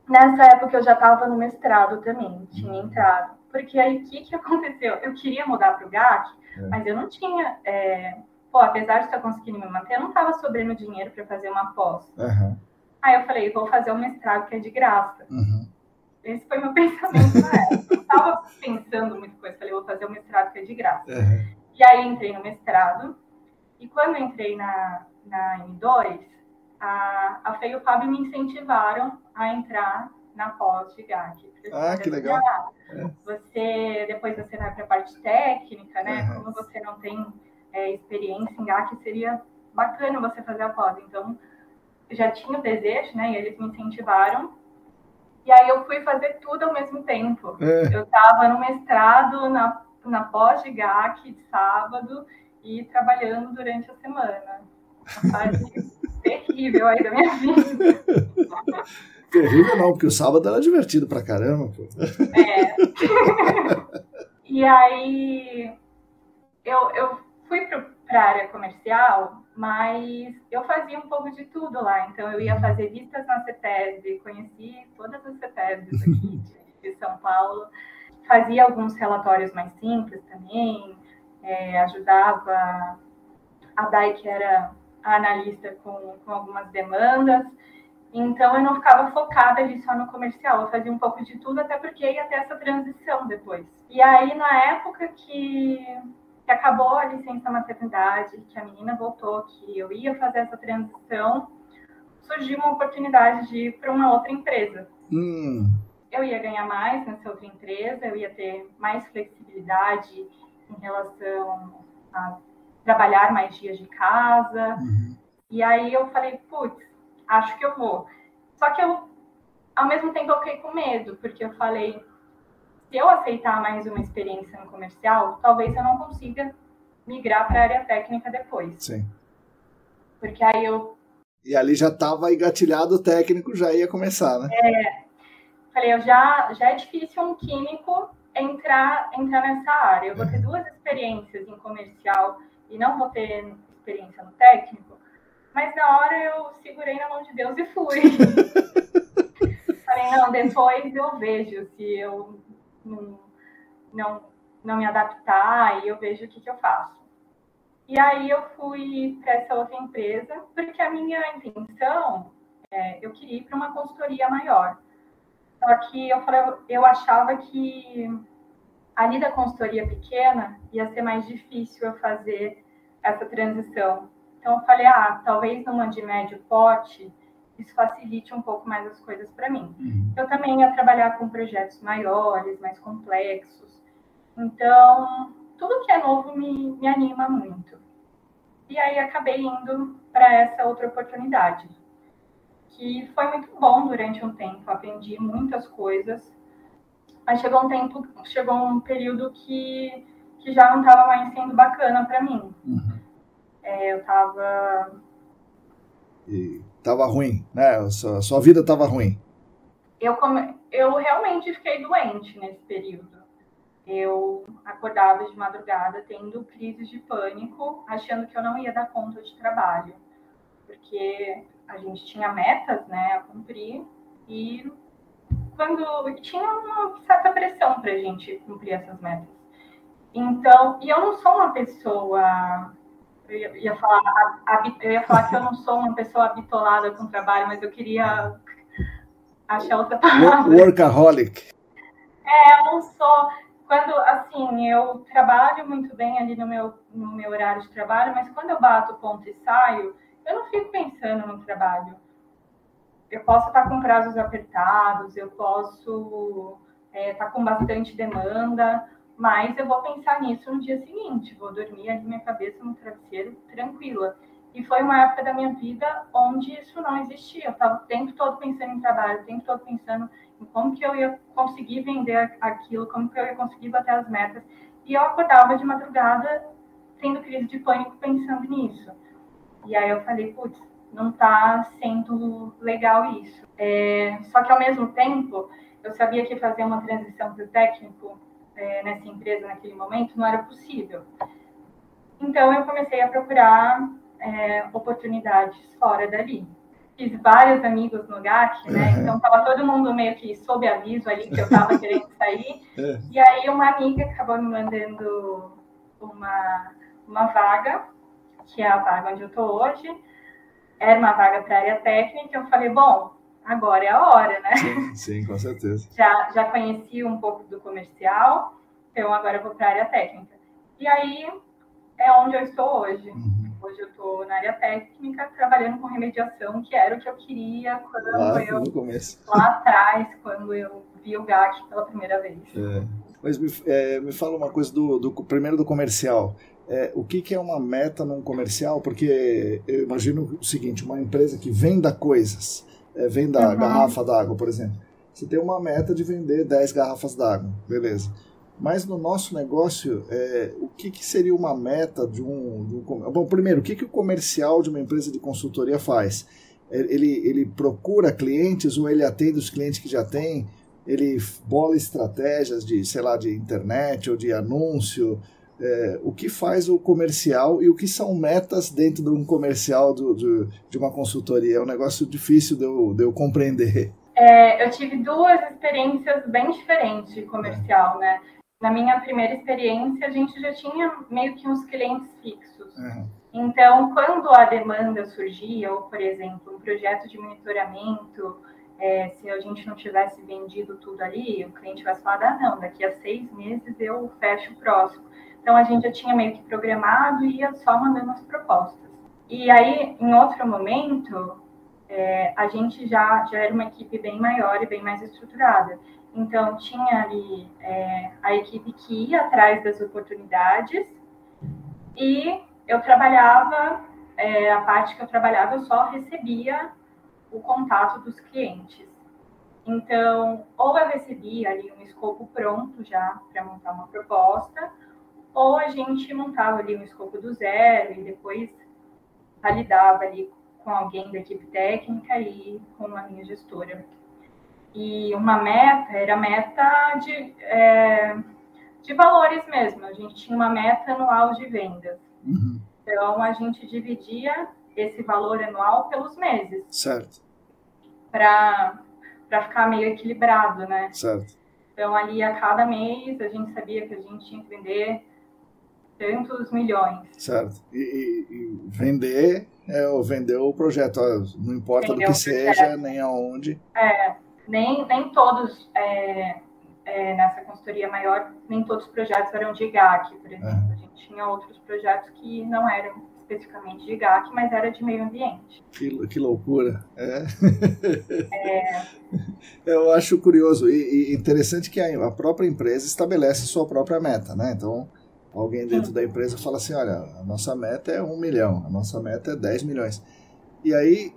nessa época eu já estava no mestrado também, tinha entrado. Porque aí o que aconteceu? Eu queria mudar para o GAC, mas eu não tinha pô, apesar de estar conseguindo me manter, eu não estava sobrando dinheiro para fazer uma pós. Aí eu falei, vou fazer um mestrado que é de graça. Esse foi meu pensamento na época. Eu não estava pensando muita coisa, falei, vou fazer um mestrado que é de graça. E aí entrei no mestrado, e quando entrei na M2, a Fê e o Fábio me incentivaram a entrar na pós de GAC. Que legal. Depois você vai para a parte técnica, né? Como você não tem experiência em GAC, seria bacana você fazer a pós. Então, eu já tinha o desejo, né? E eles me incentivaram. E aí eu fui fazer tudo ao mesmo tempo. Eu estava no mestrado, na pós de GAC, de sábado, e trabalhando durante a semana. Uma fase terrível aí da minha vida. Terrível não, porque o sábado era divertido pra caramba, pô. E aí eu fui para a área comercial, mas eu fazia um pouco de tudo lá. Então eu ia fazer vistas na CETESB, conheci todas as CETESBs aqui de São Paulo, fazia alguns relatórios mais simples também, ajudava a Dai, que era a analista, com algumas demandas. Então, eu não ficava focada ali só no comercial, eu fazia um pouco de tudo, até porque ia ter essa transição depois. E aí, na época que acabou a licença maternidade, que a menina voltou, que eu ia fazer essa transição, surgiu uma oportunidade de ir para uma outra empresa. Eu ia ganhar mais nessa outra empresa, eu ia ter mais flexibilidade em relação a trabalhar mais dias de casa. E aí eu falei, putz, acho que eu vou. Só que eu, ao mesmo tempo, eu fiquei com medo, porque eu falei, se eu aceitar mais uma experiência no comercial, talvez eu não consiga migrar para a área técnica depois. Sim. Porque aí eu... E ali já estava engatilhado o técnico, já ia começar, né? Falei, já é difícil um químico entrar nessa área. Eu vou ter 2 experiências em comercial e não vou ter experiência no técnico. Mas na hora eu segurei na mão de Deus e fui. Falei, não, depois eu vejo se eu não me adaptar e eu vejo o que eu faço. E aí eu fui para essa outra empresa, porque a minha intenção, eu queria ir para uma consultoria maior. Só que eu achava que ali da consultoria pequena ia ser mais difícil eu fazer essa transição. Então, eu falei, talvez numa de médio porte, isso facilite um pouco mais as coisas para mim. Eu também ia trabalhar com projetos maiores, mais complexos. Então, tudo que é novo me anima muito. E aí, acabei indo para essa outra oportunidade, que foi muito bom durante um tempo. Aprendi muitas coisas. Mas chegou um período que já não estava mais sendo bacana para mim. Eu estava... E estava ruim, né? A sua vida estava ruim. Eu realmente fiquei doente nesse período. Eu acordava de madrugada tendo crises de pânico, achando que eu não ia dar conta de trabalho. Porque a gente tinha metas, né, a cumprir, e tinha uma certa pressão para a gente cumprir essas metas. Então, e eu não sou uma pessoa... Eu ia falar que eu não sou uma pessoa bitolada com trabalho, mas eu queria achar outra palavra. Workaholic. Eu não sou... eu trabalho muito bem ali no meu horário de trabalho, mas quando eu bato o ponto e saio, eu não fico pensando no trabalho. Eu posso estar com prazos apertados, eu posso estar com bastante demanda, mas eu vou pensar nisso no dia seguinte, vou dormir ali minha cabeça no travesseiro tranquila. E foi uma época da minha vida onde isso não existia. Eu estava o tempo todo pensando em trabalho, o tempo todo pensando em como que eu ia conseguir vender aquilo, como que eu ia conseguir bater as metas. E eu acordava de madrugada tendo crise de pânico pensando nisso. E aí eu falei, putz, não está sendo legal isso. Só que ao mesmo tempo, eu sabia que fazer uma transição para o técnico nessa empresa naquele momento não era possível. Então eu comecei a procurar oportunidades fora dali. Fiz vários amigos no GAC, né? Então estava todo mundo meio que sob aviso ali que eu estava querendo sair. E aí uma amiga acabou me mandando uma vaga que é a vaga onde eu estou hoje. Era uma vaga para a área técnica. Eu falei, bom, agora é a hora, né? Sim, com certeza. Já conheci um pouco do comercial, então agora eu vou para a área técnica. E aí é onde eu estou hoje. Hoje eu estou na área técnica, trabalhando com remediação, que era o que eu queria lá atrás, quando eu vi o GAC pela primeira vez. Mas me fala uma coisa primeiro do comercial. O que é uma meta num comercial? Porque eu imagino o seguinte, uma empresa que venda coisas, venda garrafa d'água, por exemplo. Você tem uma meta de vender 10 garrafas d'água, beleza. Mas no nosso negócio, o que seria uma meta de um... Bom, primeiro, o que o comercial de uma empresa de consultoria faz? Ele procura clientes ou ele atende os clientes que já tem? Ele bola estratégias de, sei lá, de internet ou de anúncio? O que faz o comercial e o que são metas dentro de um comercial de uma consultoria? É um negócio difícil de eu compreender. Eu tive duas experiências bem diferentes de comercial, né? Na minha primeira experiência, a gente já tinha meio que uns clientes fixos. Então, quando a demanda surgia, ou, por exemplo, um projeto de monitoramento, se a gente não tivesse vendido tudo ali, o cliente vai falar, não, daqui a 6 meses eu fecho o próximo. Então, a gente já tinha meio que programado e ia só mandando as propostas. E aí, em outro momento, a gente já era uma equipe bem maior e bem mais estruturada. Então, tinha ali a equipe que ia atrás das oportunidades e eu trabalhava, a parte que eu trabalhava, eu só recebia o contato dos clientes. Então, ou eu recebia ali um escopo pronto já para montar uma proposta, ou a gente montava ali um escopo do zero e depois validava ali com alguém da equipe técnica e com a minha gestora. E uma meta era meta de valores mesmo. A gente tinha uma meta anual de vendas. Então, a gente dividia esse valor anual pelos meses. Certo. Para ficar meio equilibrado, né? Certo. Então, ali a cada mês, a gente sabia que a gente tinha que vender tantos milhões. Certo. E vender vender o projeto. Não importa do que seja, nem aonde. Nem todos, nessa consultoria maior, nem todos os projetos eram de GAC, por exemplo. A gente tinha outros projetos que não eram especificamente de GAC, mas era de meio ambiente. Que loucura. Eu acho curioso e interessante que a própria empresa estabelece sua própria meta, né? Então, alguém dentro da empresa fala assim, olha, a nossa meta é 1 milhão, a nossa meta é 10 milhões. E aí,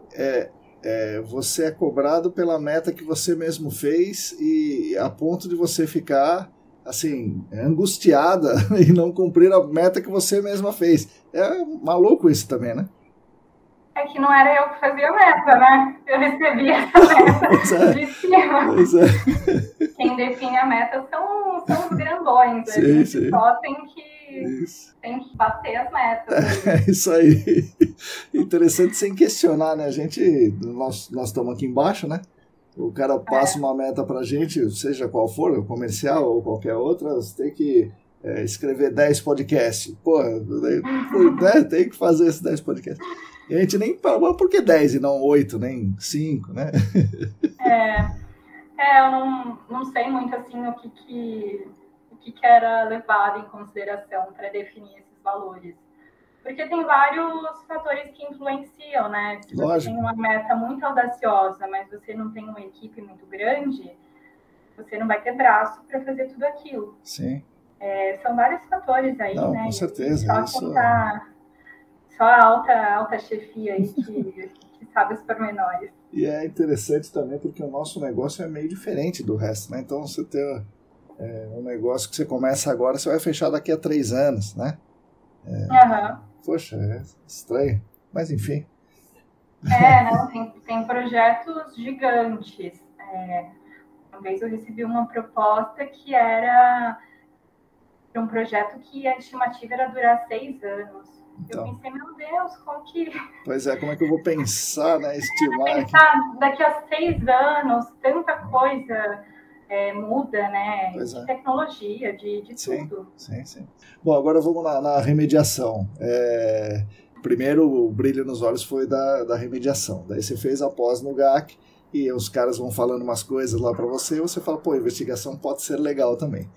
você é cobrado pela meta que você mesmo fez e a ponto de você ficar, assim, angustiada e não cumprir a meta que você mesma fez. É maluco isso também, né? É que não era eu que fazia a meta, né? Eu recebia essa meta de cima. Quem define a meta são os grandões. A gente só tem que bater as metas. É isso aí. Interessante sem questionar, né? Nós estamos aqui embaixo, né? O cara passa uma meta pra gente, seja qual for, comercial ou qualquer outra, você tem que escrever 10 podcasts. Pô, né? Tem que fazer esses 10 podcasts. E a gente nem fala, por que 10 e não 8, nem 5, né? Eu não sei muito assim o que era levado em consideração para definir esses valores. Porque tem vários fatores que influenciam, né? Se você tem uma meta muito audaciosa, mas você não tem uma equipe muito grande, você não vai ter braço para fazer tudo aquilo. Sim. São vários fatores aí, não, né? Com certeza. Só a alta chefia aí que sabe os pormenores. E é interessante também porque o nosso negócio é meio diferente do resto, né? Então você tem um negócio que você começa agora, você vai fechar daqui a 3 anos, né? Poxa, é estranho, mas enfim. Tem projetos gigantes. Uma vez eu recebi uma proposta que era um projeto que a estimativa era durar 6 anos. Então, eu pensei, meu Deus, como que... Pois como é que eu vou pensar, né? Estimar daqui a 6 anos, tanta coisa muda, né? De tecnologia, de tudo. Sim. Bom, agora vamos na remediação. primeiro o brilho nos olhos foi da remediação. Daí você fez a pós no GAC e os caras vão falando umas coisas lá para você e você fala, pô, investigação pode ser legal também.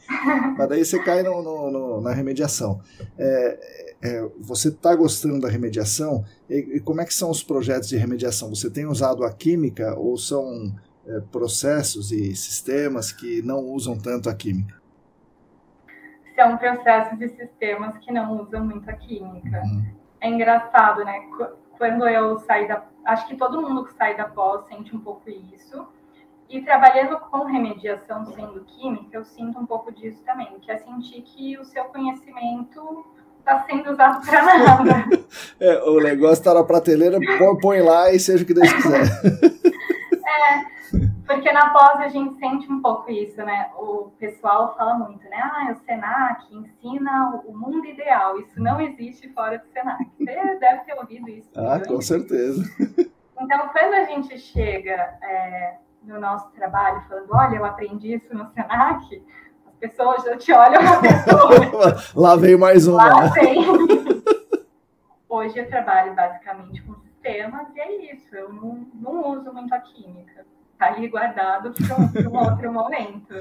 Mas daí você cai na remediação. Você está gostando da remediação? E como é que são os projetos de remediação? Você tem usado a química ou são processos e sistemas que não usam tanto a química? São processos e sistemas que não usam muito a química. É engraçado, né? Quando eu saí acho que todo mundo que sai da pós sente um pouco isso. E trabalhando com remediação sendo química, eu sinto um pouco disso também, que é sentir que o seu conhecimento está sendo usado para nada. O negócio está na prateleira, põe lá e seja o que Deus quiser. Porque na pós a gente sente um pouco isso, né? O pessoal fala muito, né? O Senac ensina o mundo ideal. Isso não existe fora do Senac. Você deve ter ouvido isso. Com certeza. Então, quando a gente chega no nosso trabalho falando, olha, eu aprendi isso no Senac, as pessoas já te olham na pessoa. Lá veio mais uma. Lá vem. Hoje eu trabalho basicamente com sistemas e é isso. Eu não uso muito a química. Está ali guardado para um outro momento.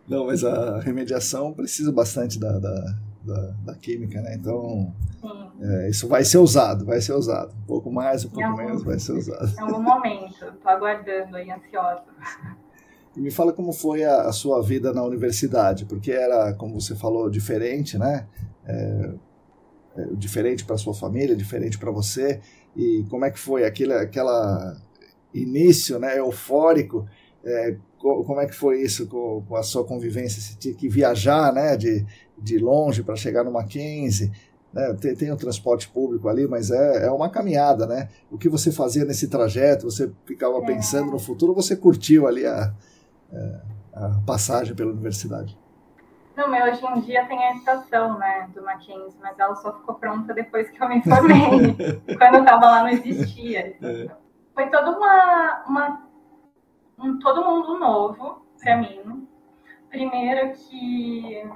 Não, mas a remediação precisa bastante da química, né? Então, isso vai ser usado. Um pouco mais, um pouco menos, vai ser usado. Em algum momento, estou aguardando aí, ansiosa. E me fala como foi a sua vida na universidade, porque era, como você falou, diferente, né? Diferente para sua família, diferente para você. E como é que foi aquela início, né, eufórico? Como é que foi isso com a sua convivência? Você tinha que viajar, né, de longe para chegar no Mackenzie, né? Tem o transporte público ali, mas é uma caminhada, né? O que você fazia nesse trajeto? Você ficava pensando no futuro ou você curtiu ali a passagem pela universidade? Não, mas hoje em dia tem a estação, né, do Mackenzie, mas ela só ficou pronta depois que eu me formei. Quando eu estava lá não existia. Foi todo todo mundo novo para mim. Primeiro que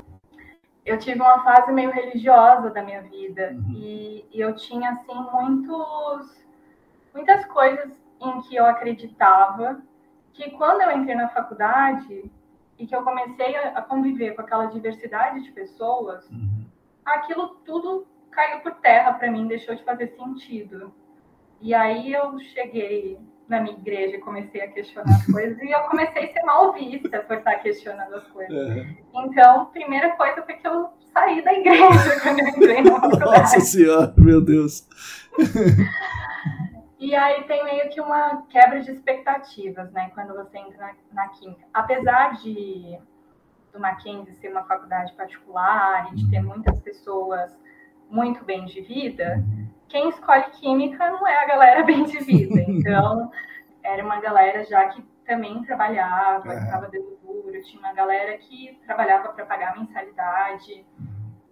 eu tive uma fase meio religiosa da minha vida e eu tinha assim muitas coisas em que eu acreditava, que quando eu entrei na faculdade e que eu comecei a conviver com aquela diversidade de pessoas, aquilo tudo caiu por terra para mim, deixou de fazer sentido. E aí eu cheguei na minha igreja e comecei a questionar as coisas, e eu comecei a ser mal vista por estar questionando as coisas. Então, a primeira coisa foi que eu saí da igreja quando eu entrei na faculdade. Nossa Senhora, meu Deus! E aí tem meio que uma quebra de expectativas, né, quando você entra na química. Apesar do Mackenzie ser uma faculdade particular e de ter muitas pessoas muito bem de vida, quem escolhe química não é a galera bem de vida. Então, era uma galera já que também trabalhava, estava dando duro, tinha uma galera que trabalhava para pagar a mensalidade.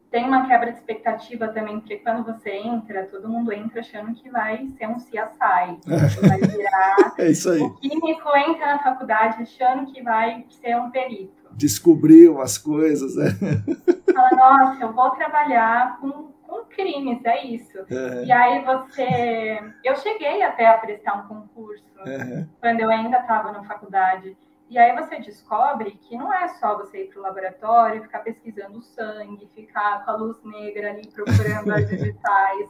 Tem uma quebra de expectativa também, porque quando você entra, todo mundo entra achando que vai ser um CSI, que vai virar... isso aí. O químico entra na faculdade achando que vai ser um perito. Descobrir umas coisas, né? Fala, nossa, eu vou trabalhar com crimes, é isso. E aí eu cheguei até a prestar um concurso quando eu ainda estava na faculdade. E aí você descobre que não é só você ir para o laboratório, ficar pesquisando o sangue, ficar com a luz negra ali procurando as digitais.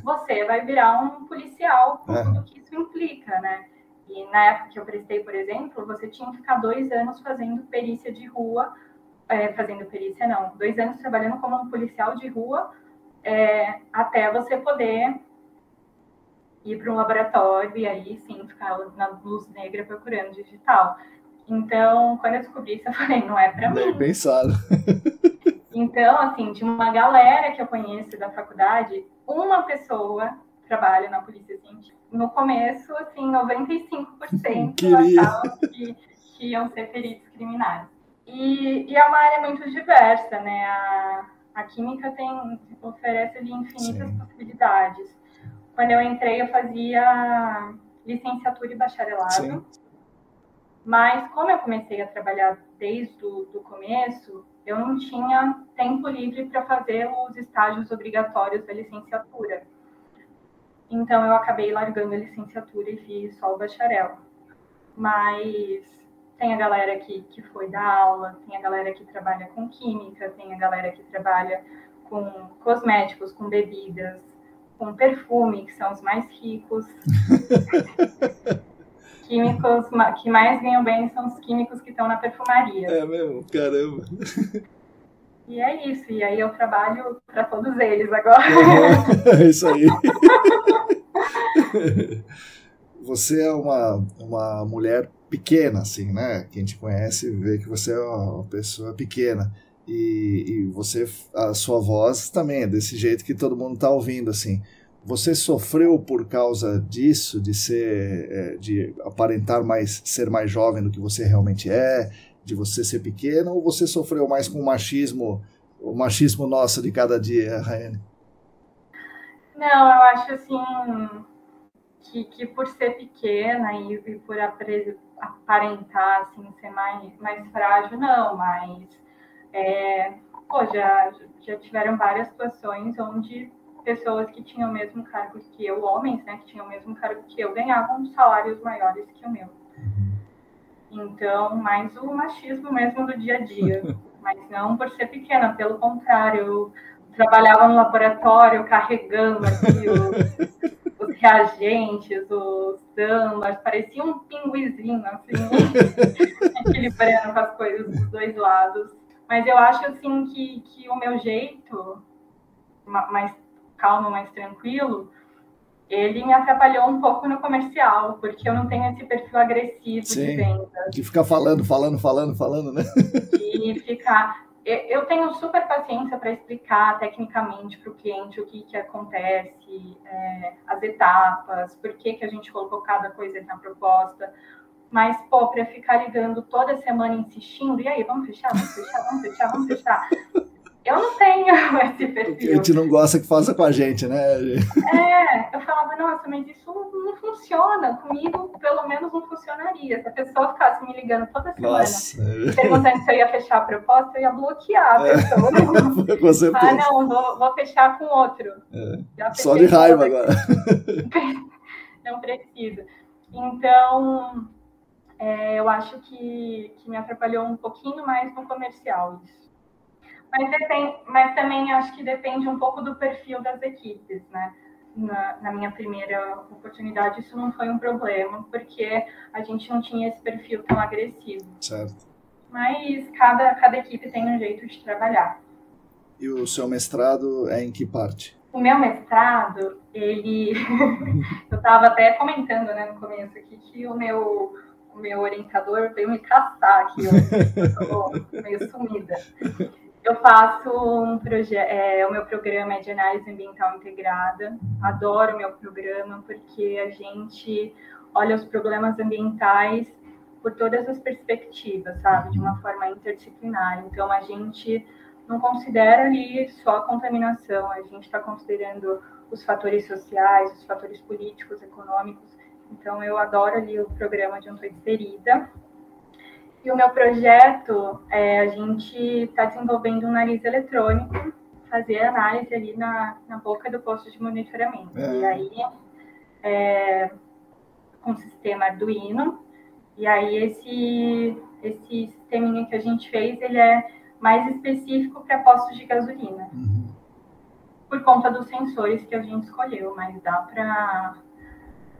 Você vai virar um policial com tudo que isso implica, né? E na época que eu prestei, por exemplo, você tinha que ficar 2 anos fazendo perícia de rua, 2 anos trabalhando como um policial de rua, até você poder ir para um laboratório e aí sim ficar na luz negra procurando digital. Então, quando eu descobri isso, eu falei, não é para mim. Nem pensado. Então, assim, de uma galera que eu conheço da faculdade, uma pessoa trabalha na polícia científica. No começo, assim, 95% achavam que iam ser peritos criminais. E é uma área muito diversa, né? A química oferece ali infinitas possibilidades. Quando eu entrei, eu fazia licenciatura e bacharelado. Sim. Mas como eu comecei a trabalhar desde o começo, eu não tinha tempo livre para fazer os estágios obrigatórios da licenciatura. Então, eu acabei largando a licenciatura e fiz só o bacharel. Mas tem a galera que foi dar aula, tem a galera que trabalha com química, tem a galera que trabalha com cosméticos, com bebidas, com perfume, que são os mais ricos. Químicos que mais ganham bem são os químicos que estão na perfumaria. É mesmo? Caramba! E é isso, e aí eu trabalho para todos eles agora. É isso aí. Você é uma mulher pequena, assim, né? Quem te conhece vê que você é uma pessoa pequena. E você, a sua voz também é desse jeito que todo mundo está ouvindo, assim. Você sofreu por causa disso, de aparentar ser mais jovem do que você realmente é, de você ser pequena, ou você sofreu mais com o machismo nosso de cada dia, Raiane? Não, eu acho assim que por ser pequena e por aparentar assim, ser mais frágil, não, mas já tiveram várias situações onde pessoas que tinham o mesmo cargo que eu, homens, né, que tinham o mesmo cargo que eu, ganhavam salários maiores que o meu. Então, mais o machismo mesmo do dia a dia, mas não por ser pequena, pelo contrário, eu trabalhava no laboratório carregando aqui os reagentes, os damas, parecia um pinguizinho, assim, equilibrando com as coisas dos dois lados. Mas eu acho, assim, que o meu jeito mais calmo, mais tranquilo, ele me atrapalhou um pouco no comercial, porque eu não tenho esse perfil agressivo de venda. De ficar falando, né? De ficar... Eu tenho super paciência para explicar tecnicamente para o cliente o que acontece, as etapas, por que a gente colocou cada coisa na proposta. Mas, para ficar ligando toda semana insistindo, e aí, vamos fechar? Eu não tenho esse perfil. A gente não gosta que faça com a gente, né? Eu falava, nossa, mas isso não funciona. Comigo, pelo menos, não funcionaria. Se a pessoa ficasse me ligando toda semana, perguntando se eu ia fechar a proposta, eu ia bloquear a pessoa. Com certeza. Não, vou fechar com outro. Só de raiva agora. Não precisa. Então, eu acho que me atrapalhou um pouquinho mais no comercial isso. Mas também acho que depende um pouco do perfil das equipes, né? Na minha primeira oportunidade, isso não foi um problema, porque a gente não tinha esse perfil tão agressivo. Certo. Mas cada equipe tem um jeito de trabalhar. E o seu mestrado é em que parte? O meu mestrado, eu estava até comentando, né, no começo aqui, que o meu orientador veio me caçar aqui, eu tô meio sumida. Eu faço um projeto, o meu programa é de análise ambiental integrada. Adoro o meu programa porque a gente olha os problemas ambientais por todas as perspectivas, sabe? De uma forma interdisciplinar. Então, a gente não considera ali só a contaminação, a gente está considerando os fatores sociais, os fatores políticos, econômicos. Então, eu adoro ali o programa de onde estou inserida. E o meu projeto, a gente está desenvolvendo um nariz eletrônico, fazer análise ali na boca do posto de monitoramento. E aí, com o sistema Arduino, e aí esse sisteminha que a gente fez, ele é mais específico para postos de gasolina. Por conta dos sensores que a gente escolheu, mas dá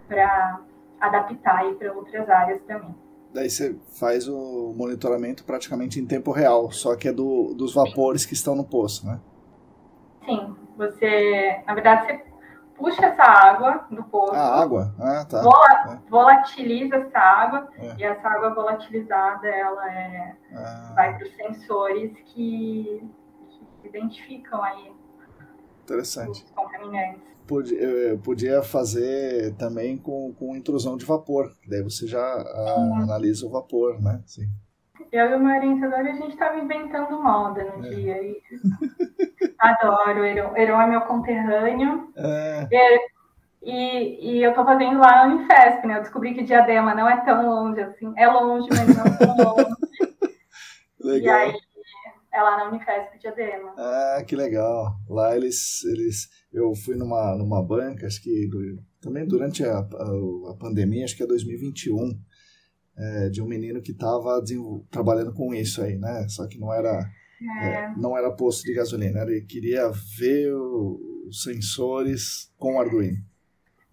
para adaptar aí para outras áreas também. Daí você faz o monitoramento praticamente em tempo real, só que é dos vapores que estão no poço, né? Sim, na verdade, você puxa essa água do poço. Ah, água? Ah, tá. Volatiliza essa água, e essa água volatilizada, ela vai para os sensores que identificam aí interessante. Os contaminantes. Podia fazer também com intrusão de vapor, daí você já analisa o vapor, né? Sim. Eu e o meu orientador, a gente estava inventando moda no dia. E adoro, o Heron é meu conterrâneo. E eu estou fazendo lá no Unifesp, né? Eu descobri que Diadema não é tão longe assim. É longe, mas não tão longe. Legal. é lá na Unifesp Diadema. Ah, que legal. Lá eu fui numa banca, acho que também durante a pandemia, acho que é 2021, de um menino que estava trabalhando com isso aí, né? Só que não era posto de gasolina, ele queria ver os sensores com Arduino.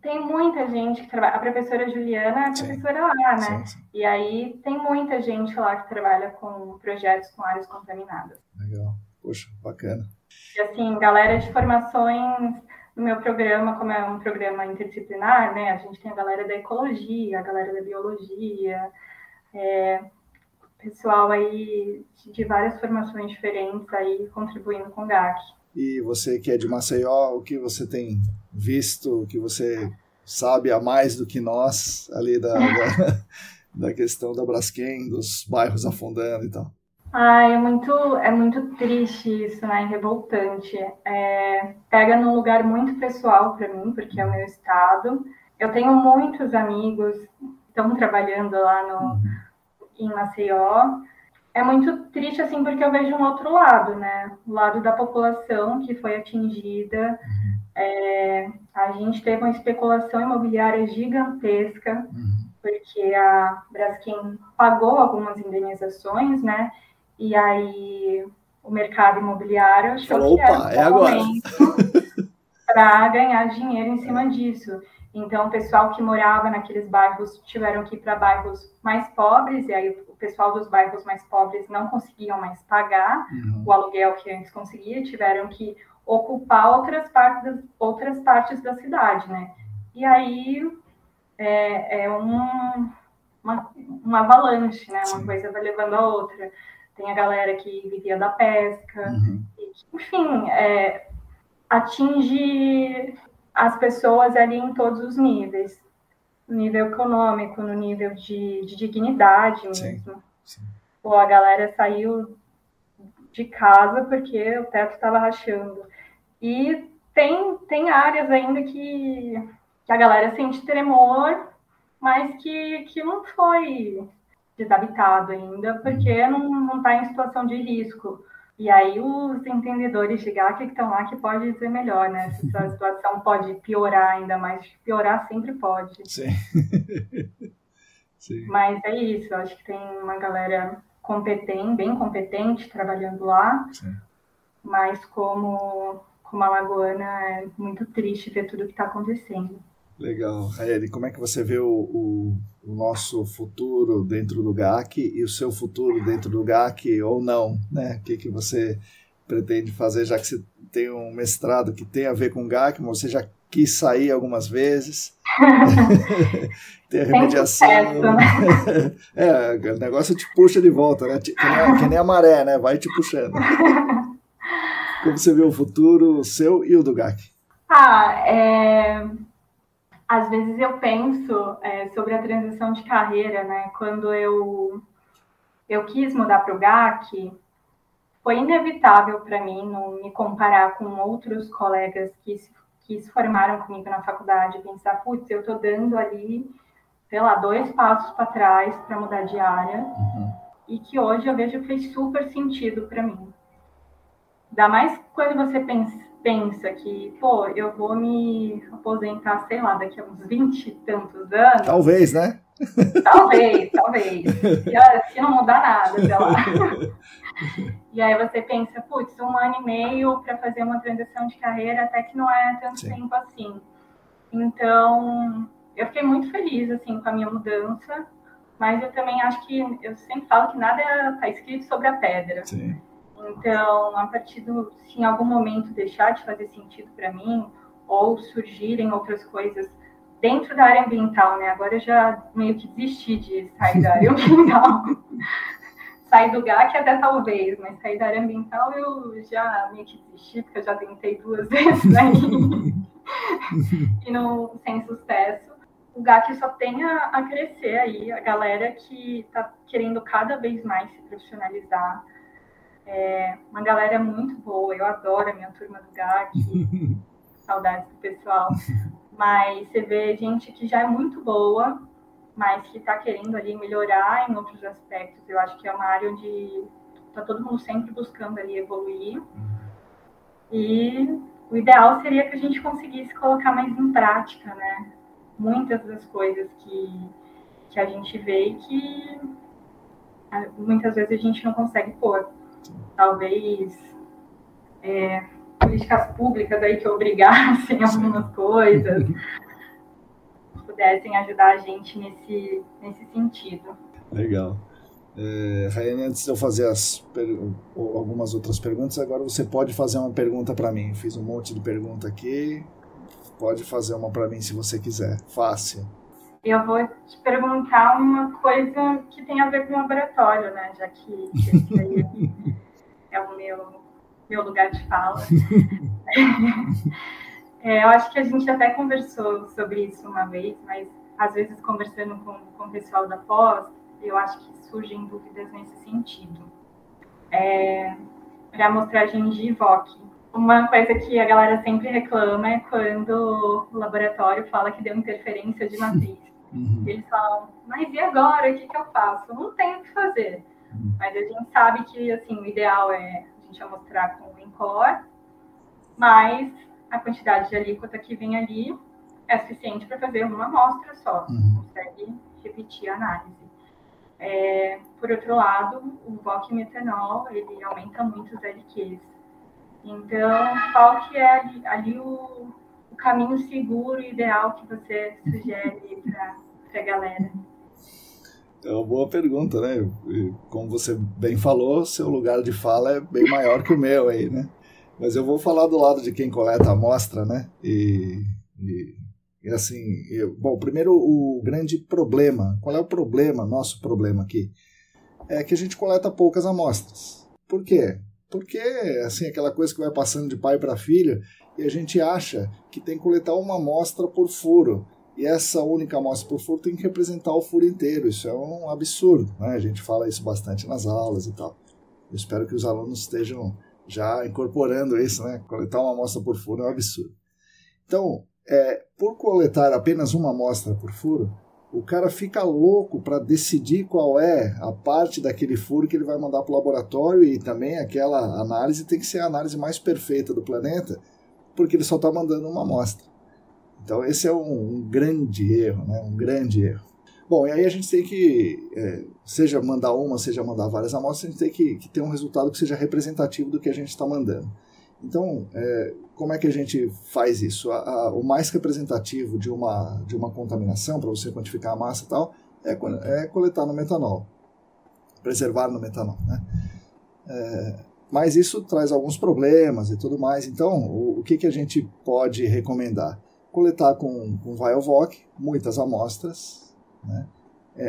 Tem muita gente que trabalha. A professora Juliana é professora lá, né? Sim. E aí tem muita gente lá que trabalha com projetos com áreas contaminadas. Legal. Poxa, bacana. E assim, galera de formações no meu programa, como é um programa interdisciplinar, né? A gente tem a galera da ecologia, a galera da biologia, pessoal aí de várias formações diferentes aí contribuindo com o GAC. E você que é de Maceió, o que você tem visto, o que você sabe a mais do que nós ali da questão da Braskem, dos bairros afundando e tal? É muito triste isso, né? Revoltante. Pega num lugar muito pessoal para mim, porque é o meu estado. Eu tenho muitos amigos que estão trabalhando lá em Maceió. É muito triste, assim, porque eu vejo um outro lado, né? O lado da população que foi atingida. A gente teve uma especulação imobiliária gigantesca, porque a Braskem pagou algumas indenizações, né? E aí o mercado imobiliário achou que era um momento para ganhar dinheiro em cima disso. Então, o pessoal que morava naqueles bairros tiveram que ir para bairros mais pobres, e aí o pessoal dos bairros mais pobres não conseguiam mais pagar o aluguel que antes conseguia, tiveram que ocupar outras partes da cidade, né? E aí uma avalanche, né? Uma coisa vai levando a outra. Tem a galera que vivia da pesca, enfim, atinge as pessoas ali em todos os níveis, no nível econômico, no nível de dignidade mesmo. Sim. Pô, a galera saiu de casa porque o teto estava rachando. E tem áreas ainda que a galera sente tremor, mas que não foi desabitado ainda, porque não está em situação de risco. E aí os entendedores de GAC que estão lá que pode dizer melhor, né? Se a situação pode piorar ainda mais. Piorar sempre pode. Sim. Sim. Mas é isso, eu acho que tem uma galera bem competente trabalhando lá. Sim. Mas como alagoana é muito triste ver tudo que está acontecendo. Legal. Raeli, como é que você vê o nosso futuro dentro do GAC e o seu futuro dentro do GAC ou não, né? O que você pretende fazer, já que você tem um mestrado que tem a ver com GAC, mas você já quis sair algumas vezes. Tem a remediação. O negócio te puxa de volta, né? Que nem a maré, né? Vai te puxando. Como você vê o futuro seu e o do GAC? Às vezes eu penso sobre a transição de carreira, né? Quando eu quis mudar para o GAC, foi inevitável para mim não me comparar com outros colegas que se formaram comigo na faculdade, pensar, putz, eu estou dando ali, sei lá, 2 passos para trás para mudar de área, e que hoje eu vejo que fez super sentido para mim. Ainda mais quando você pensa que, pô, eu vou me aposentar, sei lá, daqui a uns 20 e tantos anos. Talvez, né? Talvez. Se não mudar nada, sei lá. E aí você pensa, putz, 1 ano e meio para fazer uma transição de carreira, até que não é tanto tempo assim. Então, eu fiquei muito feliz, assim, com a minha mudança, mas eu também acho que, eu sempre falo que nada está escrito sobre a pedra. Sim. Então, se em algum momento deixar de fazer sentido para mim, ou surgirem outras coisas dentro da área ambiental, né? Agora eu já meio que desisti de sair da área ambiental. Sair do GAC até talvez, mas sair da área ambiental eu já meio que desisti, porque eu já tentei 2 vezes aí, e sem sucesso. O GAC só tem a crescer aí, a galera que está querendo cada vez mais se profissionalizar. Uma galera muito boa, eu adoro a minha turma do GAC, saudades do pessoal, mas você vê gente que já é muito boa, mas que está querendo ali melhorar em outros aspectos. Eu acho que é uma área onde tá todo mundo sempre buscando ali evoluir. E o ideal seria que a gente conseguisse colocar mais em prática, né? Muitas das coisas que a gente vê e que muitas vezes a gente não consegue pôr. Talvez políticas públicas aí que obrigassem algumas coisas, pudessem ajudar a gente nesse sentido. Legal. Rayane, antes de eu fazer algumas outras perguntas, agora você pode fazer uma pergunta para mim. Fiz um monte de pergunta aqui. Pode fazer uma para mim se você quiser. Fácil. Eu vou te perguntar uma coisa que tem a ver com o laboratório, né? Já que esse aí é o meu lugar de fala. Eu acho que a gente até conversou sobre isso uma vez, mas às vezes conversando com o pessoal da pós, eu acho que surgem dúvidas nesse sentido. Para a amostragem de IVOC. Uma coisa que a galera sempre reclama é quando o laboratório fala que deu interferência de matriz. Eles falam, mas e agora? O que eu faço? Não tem o que fazer. Mas a gente sabe que assim, o ideal é a gente amostrar com o INCOR, mas a quantidade de alíquota que vem ali é suficiente para fazer uma amostra só. Consegue repetir a análise. Por outro lado, o VOC metanol, ele aumenta muito os LQs. Então, qual que é ali o caminho seguro e ideal que você sugere para a galera? É uma boa pergunta, né? Como você bem falou, seu lugar de fala é bem maior que o meu aí, né? Mas eu vou falar do lado de quem coleta a amostra, né? E assim, bom, primeiro o grande problema. Qual é o problema, nosso problema aqui? É que a gente coleta poucas amostras. Por quê? Porque, assim, aquela coisa que vai passando de pai para filho e a gente acha que tem que coletar uma amostra por furo. E essa única amostra por furo tem que representar o furo inteiro. Isso é um absurdo, né? A gente fala isso bastante nas aulas e tal. Eu espero que os alunos estejam já incorporando isso, né? Coletar uma amostra por furo é um absurdo. Então, por coletar apenas uma amostra por furo, o cara fica louco para decidir qual é a parte daquele furo que ele vai mandar para o laboratório, e também aquela análise tem que ser a análise mais perfeita do planeta, porque ele só está mandando uma amostra. Então esse é um grande erro, né? Um grande erro. Bom, e aí a gente tem que, seja mandar uma, seja mandar várias amostras, a gente tem que ter um resultado que seja representativo do que a gente está mandando. Então, como é que a gente faz isso? O mais representativo de uma contaminação, para você quantificar a massa e tal, é coletar no metanol, preservar no metanol, né? Mas isso traz alguns problemas e tudo mais. Então, o que a gente pode recomendar? Coletar com VIOVOC muitas amostras, né?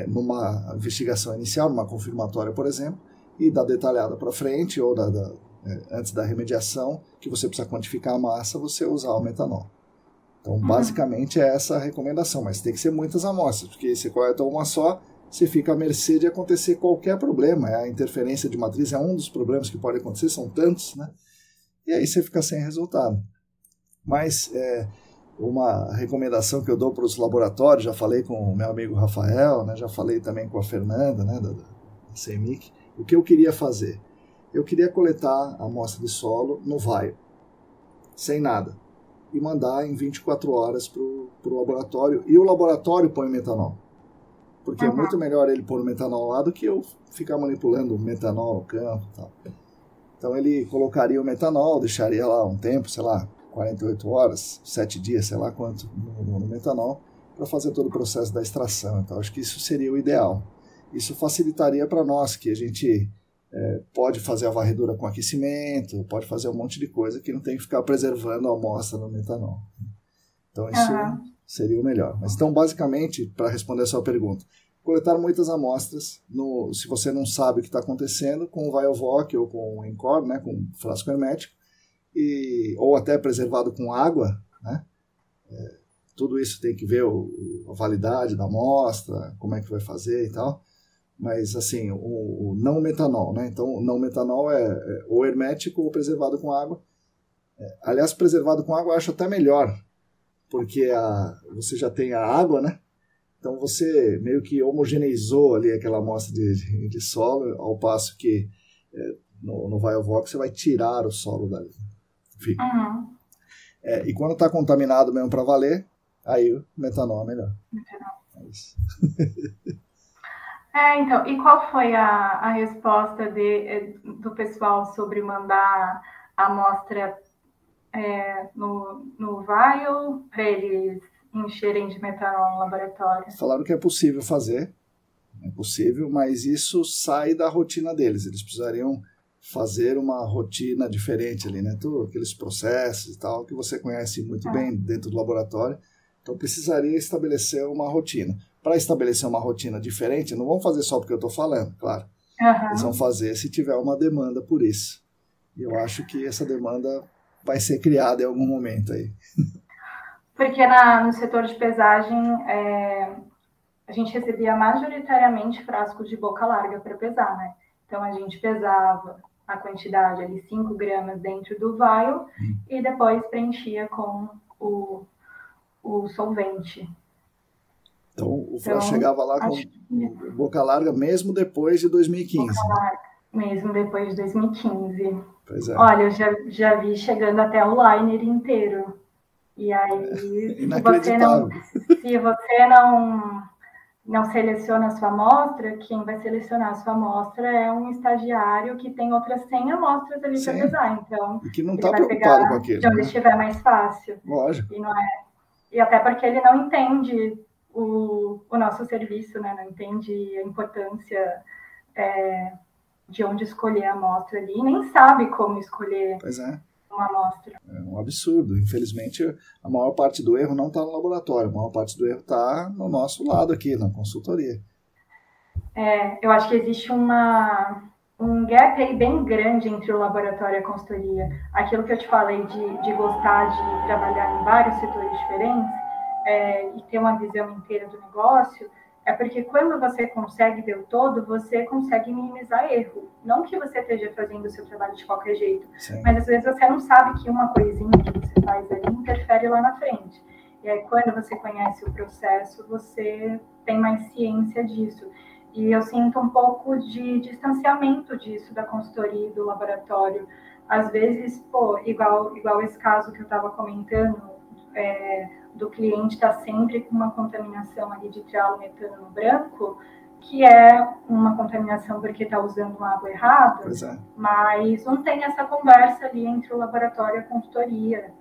Numa investigação inicial, numa confirmatória, por exemplo, e da detalhada para frente, ou antes da remediação, que você precisa quantificar a massa, você usar o metanol. Então, basicamente, é essa a recomendação, mas tem que ser muitas amostras, porque se coleta uma só, você fica à mercê de acontecer qualquer problema. A interferência de matriz é um dos problemas que pode acontecer, são tantos, né? E aí você fica sem resultado. Mas uma recomendação que eu dou para os laboratórios, já falei com o meu amigo Rafael, né? Já falei também com a Fernanda, né? da CEMIC, o que eu queria fazer? Eu queria coletar a amostra de solo no VIO, sem nada, e mandar em 24 horas para o laboratório, e o laboratório põe metanol. Porque é muito melhor ele pôr o metanol lá do que eu ficar manipulando o metanol no campo e tal. Então ele colocaria o metanol, deixaria lá um tempo, sei lá, 48 horas, 7 dias, sei lá quanto, no metanol, para fazer todo o processo da extração. Então acho que isso seria o ideal. Isso facilitaria para nós, que a gente pode fazer a varredura com aquecimento, pode fazer um monte de coisa que não tem que ficar preservando a amostra no metanol. Então isso seria o melhor. Mas então, basicamente, para responder a sua pergunta, coletar muitas amostras, se você não sabe o que está acontecendo, com o VIOVOC ou com o INCOR, né, com frasco hermético, ou até preservado com água, né? Tudo isso tem que ver a validade da amostra, como é que vai fazer e tal. Mas, assim, o não metanol, né? Então, o não metanol é ou hermético ou preservado com água. Aliás, preservado com água eu acho até melhor, porque você já tem a água, né? Então, você meio que homogeneizou ali aquela amostra de solo, ao passo que no VioVox você vai tirar o solo dali. Enfim. E quando está contaminado mesmo para valer, aí o metanol é melhor. É isso. Então, e qual foi a resposta do pessoal sobre mandar a amostra no vial para eles encherem de metanol no laboratório? Falaram que é possível fazer, mas isso sai da rotina deles. Eles precisariam fazer uma rotina diferente ali, né? Todos aqueles processos e tal que você conhece muito bem dentro do laboratório. Então precisaria estabelecer uma rotina. Para estabelecer uma rotina diferente, não vão fazer só porque eu estou falando, claro. Eles vão fazer se tiver uma demanda por isso. E eu acho que essa demanda vai ser criada em algum momento aí. Porque no setor de pesagem, a gente recebia majoritariamente frascos de boca larga para pesar, né? Então a gente pesava a quantidade ali, 5 gramas dentro do vial e depois preenchia com o solvente. Então o Flash chegava lá com boca larga mesmo depois de 2015. Boca larga, mesmo depois de 2015. Pois é. Olha, eu já vi chegando até o liner inteiro. E aí, se você não seleciona a sua amostra, quem vai selecionar a sua amostra é um estagiário que tem outras 100 amostras ali para pesar. Então, e que não está preocupado com aquilo. De onde estiver mais fácil. Lógico. E até porque ele não entende o nosso serviço, né? Não entende a importância de onde escolher a amostra ali, nem sabe como escolher uma amostra. É um absurdo. Infelizmente, a maior parte do erro não está no laboratório, a maior parte do erro está no nosso lado aqui, na consultoria. Eu acho que existe um gap aí bem grande entre o laboratório e a consultoria. Aquilo que eu te falei de gostar de trabalhar em vários setores diferentes e ter uma visão inteira do negócio, é porque quando você consegue ver o todo, você consegue minimizar erro. Não que você esteja fazendo o seu trabalho de qualquer jeito, mas às vezes você não sabe que uma coisinha que você faz ali interfere lá na frente. E aí quando você conhece o processo, você tem mais ciência disso. E eu sinto um pouco de distanciamento disso da consultoria e do laboratório. Às vezes, igual esse caso que eu estava comentando, do cliente estar sempre com uma contaminação ali de trialometano branco, que é uma contaminação porque está usando uma água errada, mas não tem essa conversa ali entre o laboratório e a consultoria.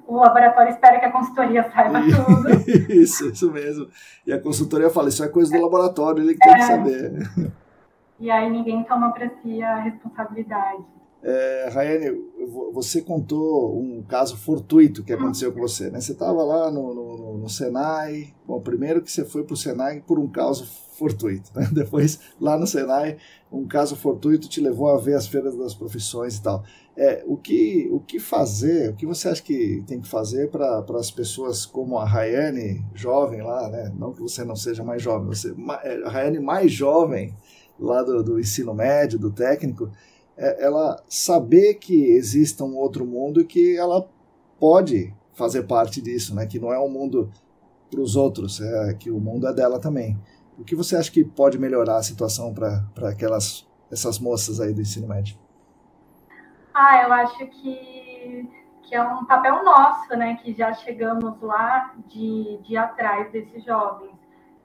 O laboratório espera que a consultoria saiba tudo. Isso mesmo. E a consultoria fala, isso é coisa do laboratório, ele que tem que saber. E aí ninguém toma para si a responsabilidade. Rayane, você contou um caso fortuito que aconteceu com você, né? Você estava lá no Senai. Bom, primeiro que você foi para o Senai por um caso fortuito, né? Depois, lá no Senai, um caso fortuito te levou a ver as feiras das profissões e tal. O que fazer, o que você acha que tem que fazer para as pessoas como a Rayane, jovem lá, né? Não que você não seja mais jovem, a Rayane mais jovem lá do ensino médio, do técnico, ela saber que exista um outro mundo e que ela pode fazer parte disso, né? Que não é um mundo para os outros, que o mundo é dela também. O que você acha que pode melhorar a situação para essas moças aí do ensino médio? Eu acho que é um papel nosso, né? Que já chegamos lá de ir atrás desses jovens.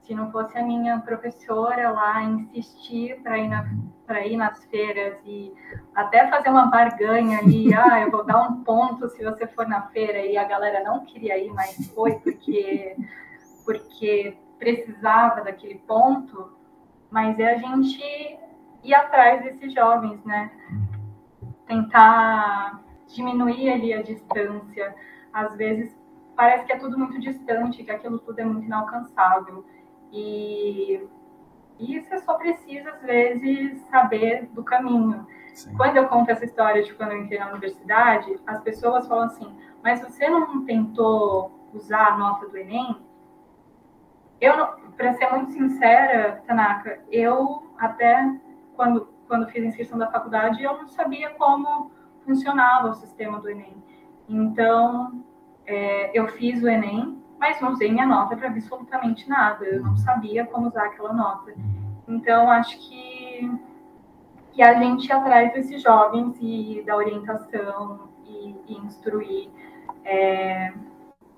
Se não fosse a minha professora lá insistir para ir nas feiras e até fazer uma barganha ali, eu vou dar um ponto se você for na feira, e a galera não queria ir, mas foi porque precisava daquele ponto, mas a gente ir atrás desses jovens, né? Tentar diminuir ali a distância. Às vezes parece que é tudo muito distante, que aquilo tudo é muito inalcançável. E você só precisa, às vezes, saber do caminho. Sim. Quando eu conto essa história de quando eu entrei na universidade, as pessoas falam assim, mas você não tentou usar a nota do Enem? Para ser muito sincera, Tanaka, eu até quando fiz a inscrição da faculdade, eu não sabia como funcionava o sistema do Enem. Então, eu fiz o Enem, mas não usei minha nota para absolutamente nada. Eu não sabia como usar aquela nota. Então, acho que que a gente ia atrás desses jovens e da orientação e instruir.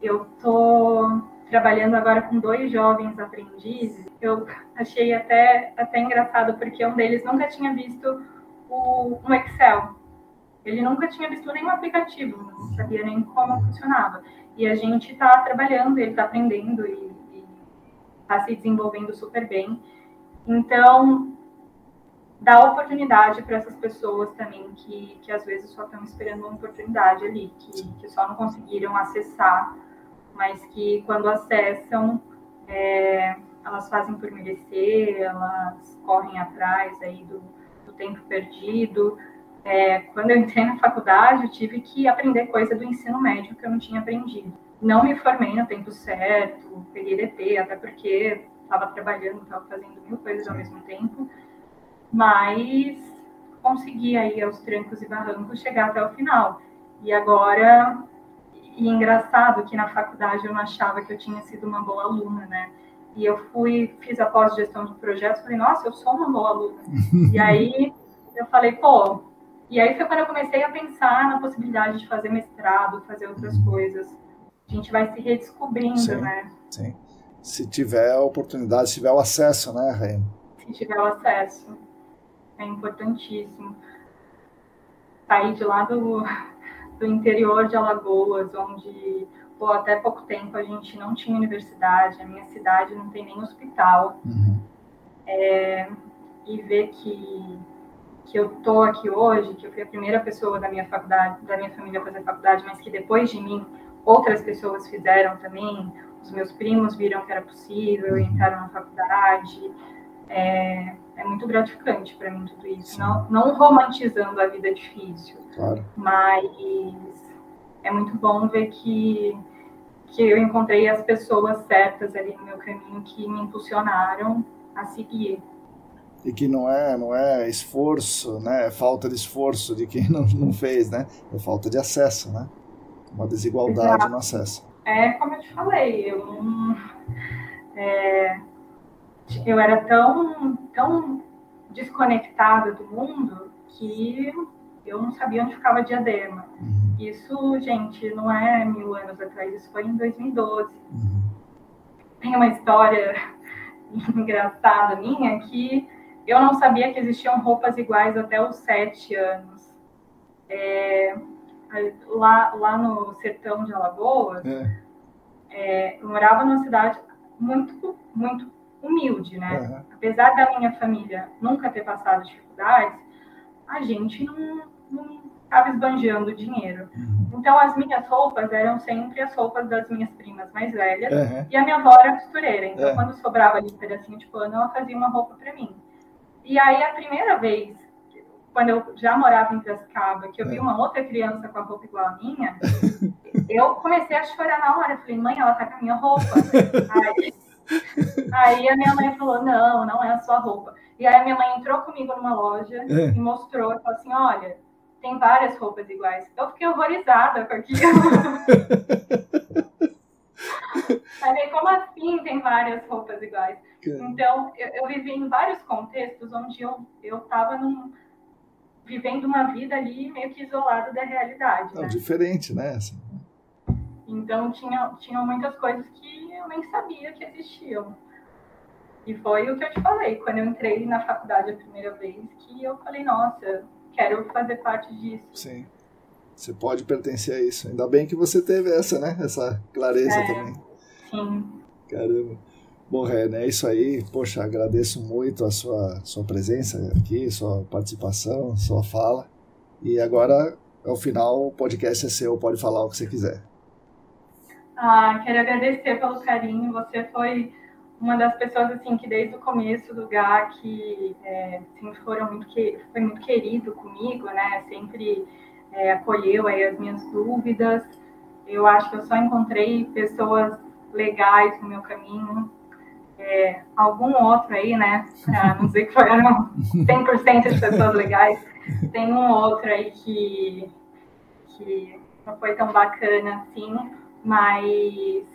Eu estou trabalhando agora com 2 jovens aprendizes. Eu achei até engraçado, porque um deles nunca tinha visto um Excel. Ele nunca tinha visto nenhum aplicativo, não sabia nem como funcionava. E a gente está trabalhando, ele está aprendendo e está se desenvolvendo super bem. Então, dá oportunidade para essas pessoas também que às vezes só estão esperando uma oportunidade ali, que só não conseguiram acessar, mas que quando acessam, elas fazem por merecer, elas correm atrás aí do tempo perdido. Quando eu entrei na faculdade, eu tive que aprender coisa do ensino médio que eu não tinha aprendido. Não me formei no tempo certo, peguei DP, até porque estava trabalhando, estava fazendo 1000 coisas ao mesmo tempo, mas consegui aí, aos trancos e barrancos, chegar até o final. E agora, engraçado que na faculdade eu não achava que eu tinha sido uma boa aluna, né? E eu fiz a pós-gestão de projetos, falei, nossa, eu sou uma boa aluna. E aí eu falei, pô... E aí foi quando eu comecei a pensar na possibilidade de fazer mestrado, fazer outras coisas. A gente vai se redescobrindo, sim, né? Sim. Se tiver a oportunidade, se tiver o acesso, né, Raine? Se tiver o acesso. É importantíssimo. Sair de lá do interior de Alagoas, onde até pouco tempo a gente não tinha universidade, a minha cidade não tem nem hospital. E ver que eu tô aqui hoje, que eu fui a primeira pessoa da minha faculdade, da minha família a fazer faculdade, mas que depois de mim outras pessoas fizeram também. Os meus primos viram que era possível, entraram na faculdade. É muito gratificante para mim tudo isso. Não romantizando a vida difícil, claro, mas é muito bom ver que eu encontrei as pessoas certas ali no meu caminho que me impulsionaram a seguir. E que não é esforço, né? É falta de esforço de quem não fez, né? É falta de acesso, né? Uma desigualdade no acesso. Como eu te falei, eu era tão desconectada do mundo que eu não sabia onde ficava Diadema. Isso, gente, não é 1000 anos atrás, isso foi em 2012. Tem uma história engraçada minha que eu não sabia que existiam roupas iguais até os 7 anos. Lá no sertão de Alagoas, eu morava numa cidade muito, muito humilde, né? Apesar da minha família nunca ter passado dificuldades, a gente não estava esbanjando dinheiro. Então, as minhas roupas eram sempre as roupas das minhas primas mais velhas, e a minha avó era costureira. Então, quando sobrava ali um pedacinho de pano, ela fazia uma roupa para mim. E aí, a primeira vez, quando eu já morava em Piracicaba, que eu vi uma outra criança com a roupa igual a minha, eu comecei a chorar na hora. Eu falei, mãe, ela tá com a minha roupa. Aí a minha mãe falou, não é a sua roupa. E aí a minha mãe entrou comigo numa loja e mostrou, e falou assim, olha, tem várias roupas iguais. Eu fiquei horrorizada com aquilo. Falei, como assim tem várias roupas iguais? Então, eu vivi em vários contextos onde eu estava vivendo uma vida ali meio que isolada da realidade. Né? Diferente, né? Assim. Então, tinham muitas coisas que eu nem sabia que existiam. E foi o que eu te falei, quando eu entrei na faculdade a primeira vez, que eu falei, nossa, quero fazer parte disso. Sim, você pode pertencer a isso. Ainda bem que você teve essa, né? Essa clareza também. Sim. Caramba. Bom, Raine, é isso aí. Poxa, agradeço muito a sua presença aqui, sua participação, sua fala. E agora, ao final, o podcast é seu, pode falar o que você quiser. Quero agradecer pelo carinho. Você foi uma das pessoas assim que desde o começo do GAC sempre foi muito querido comigo, né? Sempre acolheu aí as minhas dúvidas. Eu acho que eu só encontrei pessoas legais no meu caminho. Algum outro aí, né? Pra não dizer que foram 100% de pessoas legais. Tem um outro aí que não foi tão bacana assim, mas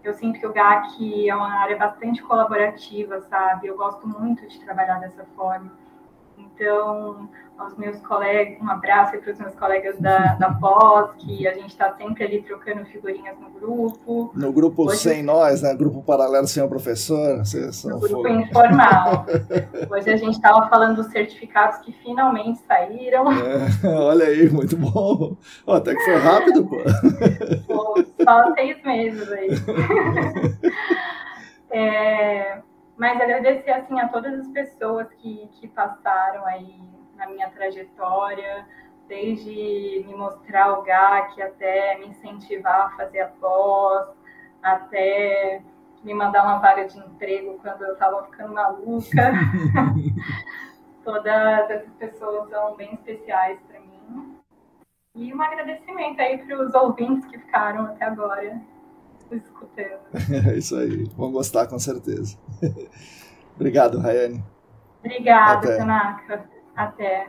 eu sinto que o GAC é uma área bastante colaborativa, sabe? Eu gosto muito de trabalhar dessa forma. Então, aos meus colegas, um abraço aí para os meus colegas da pós, que a gente está sempre ali trocando figurinhas no grupo. No grupo hoje, Sem Nós, né? Grupo paralelo sem o professor. No grupo informal. Hoje a gente estava falando dos certificados que finalmente saíram. Olha aí, muito bom. Até que foi rápido, pô. Só 6 meses aí. Mas agradecer assim, a todas as pessoas que passaram aí na minha trajetória, desde me mostrar o GAC, até me incentivar a fazer a pós, até me mandar uma vaga de emprego quando eu estava ficando maluca. Todas essas pessoas são bem especiais para mim. E um agradecimento aí para os ouvintes que ficaram até agora escutando. É isso aí, vão gostar com certeza. Obrigado, Rayane. Obrigada, Tanaka. Até.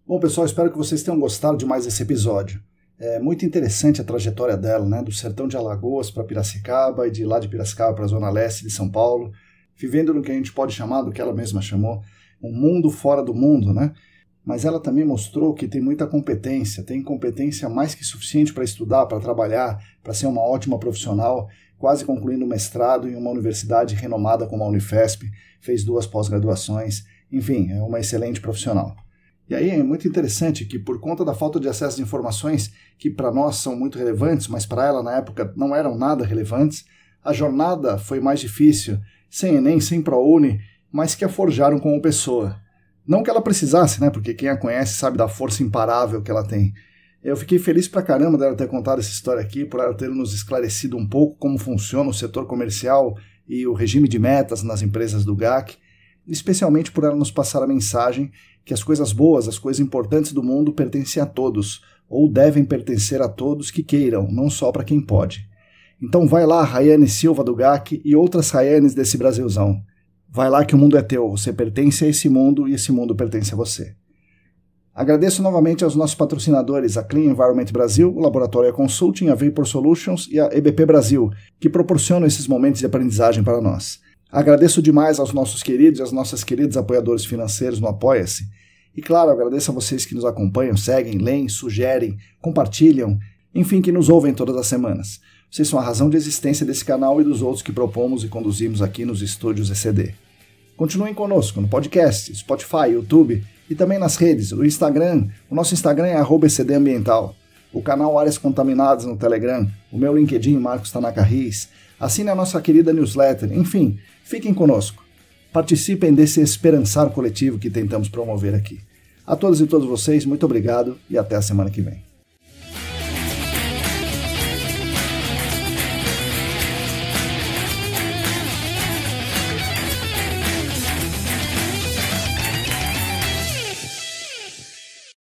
Bom, pessoal, espero que vocês tenham gostado de mais esse episódio. É muito interessante a trajetória dela, né? Do sertão de Alagoas para Piracicaba e de lá de Piracicaba para a zona leste de São Paulo, vivendo no que a gente pode chamar, do que ela mesma chamou, um mundo fora do mundo, né? Mas ela também mostrou que tem muita competência, tem competência mais que suficiente para estudar, para trabalhar, para ser uma ótima profissional, quase concluindo o mestrado em uma universidade renomada como a Unifesp, fez 2 pós-graduações, enfim, é uma excelente profissional. E aí é muito interessante que, por conta da falta de acesso de informações, que para nós são muito relevantes, mas para ela na época não eram nada relevantes, a jornada foi mais difícil, sem Enem, sem ProUni, mas que a forjaram como pessoa. Não que ela precisasse, né? Porque quem a conhece sabe da força imparável que ela tem. Eu fiquei feliz pra caramba dela ter contado essa história aqui, por ela ter nos esclarecido um pouco como funciona o setor comercial e o regime de metas nas empresas do GAC, especialmente por ela nos passar a mensagem que as coisas boas, as coisas importantes do mundo pertencem a todos, ou devem pertencer a todos que queiram, não só para quem pode. Então vai lá, Rayane Silva do GAC e outras Rayanes desse Brasilzão. Vai lá que o mundo é teu, você pertence a esse mundo e esse mundo pertence a você. Agradeço novamente aos nossos patrocinadores, a Clean Environment Brasil, o Laboratório Consulting, a Vapor Solutions e a EBP Brasil, que proporcionam esses momentos de aprendizagem para nós. Agradeço demais aos nossos queridos e às nossas queridas apoiadores financeiros no Apoia-se. E claro, agradeço a vocês que nos acompanham, seguem, leem, sugerem, compartilham, enfim, que nos ouvem todas as semanas. Vocês são a razão de existência desse canal e dos outros que propomos e conduzimos aqui nos estúdios ECD. Continuem conosco no podcast, Spotify, YouTube e também nas redes, o Instagram. O nosso Instagram é @ECDambiental. O canal Áreas Contaminadas no Telegram, o meu LinkedIn, Marcos Tanaka Riz. Assine a nossa querida newsletter. Enfim, fiquem conosco. Participem desse esperançar coletivo que tentamos promover aqui. A todos e todas vocês, muito obrigado e até a semana que vem.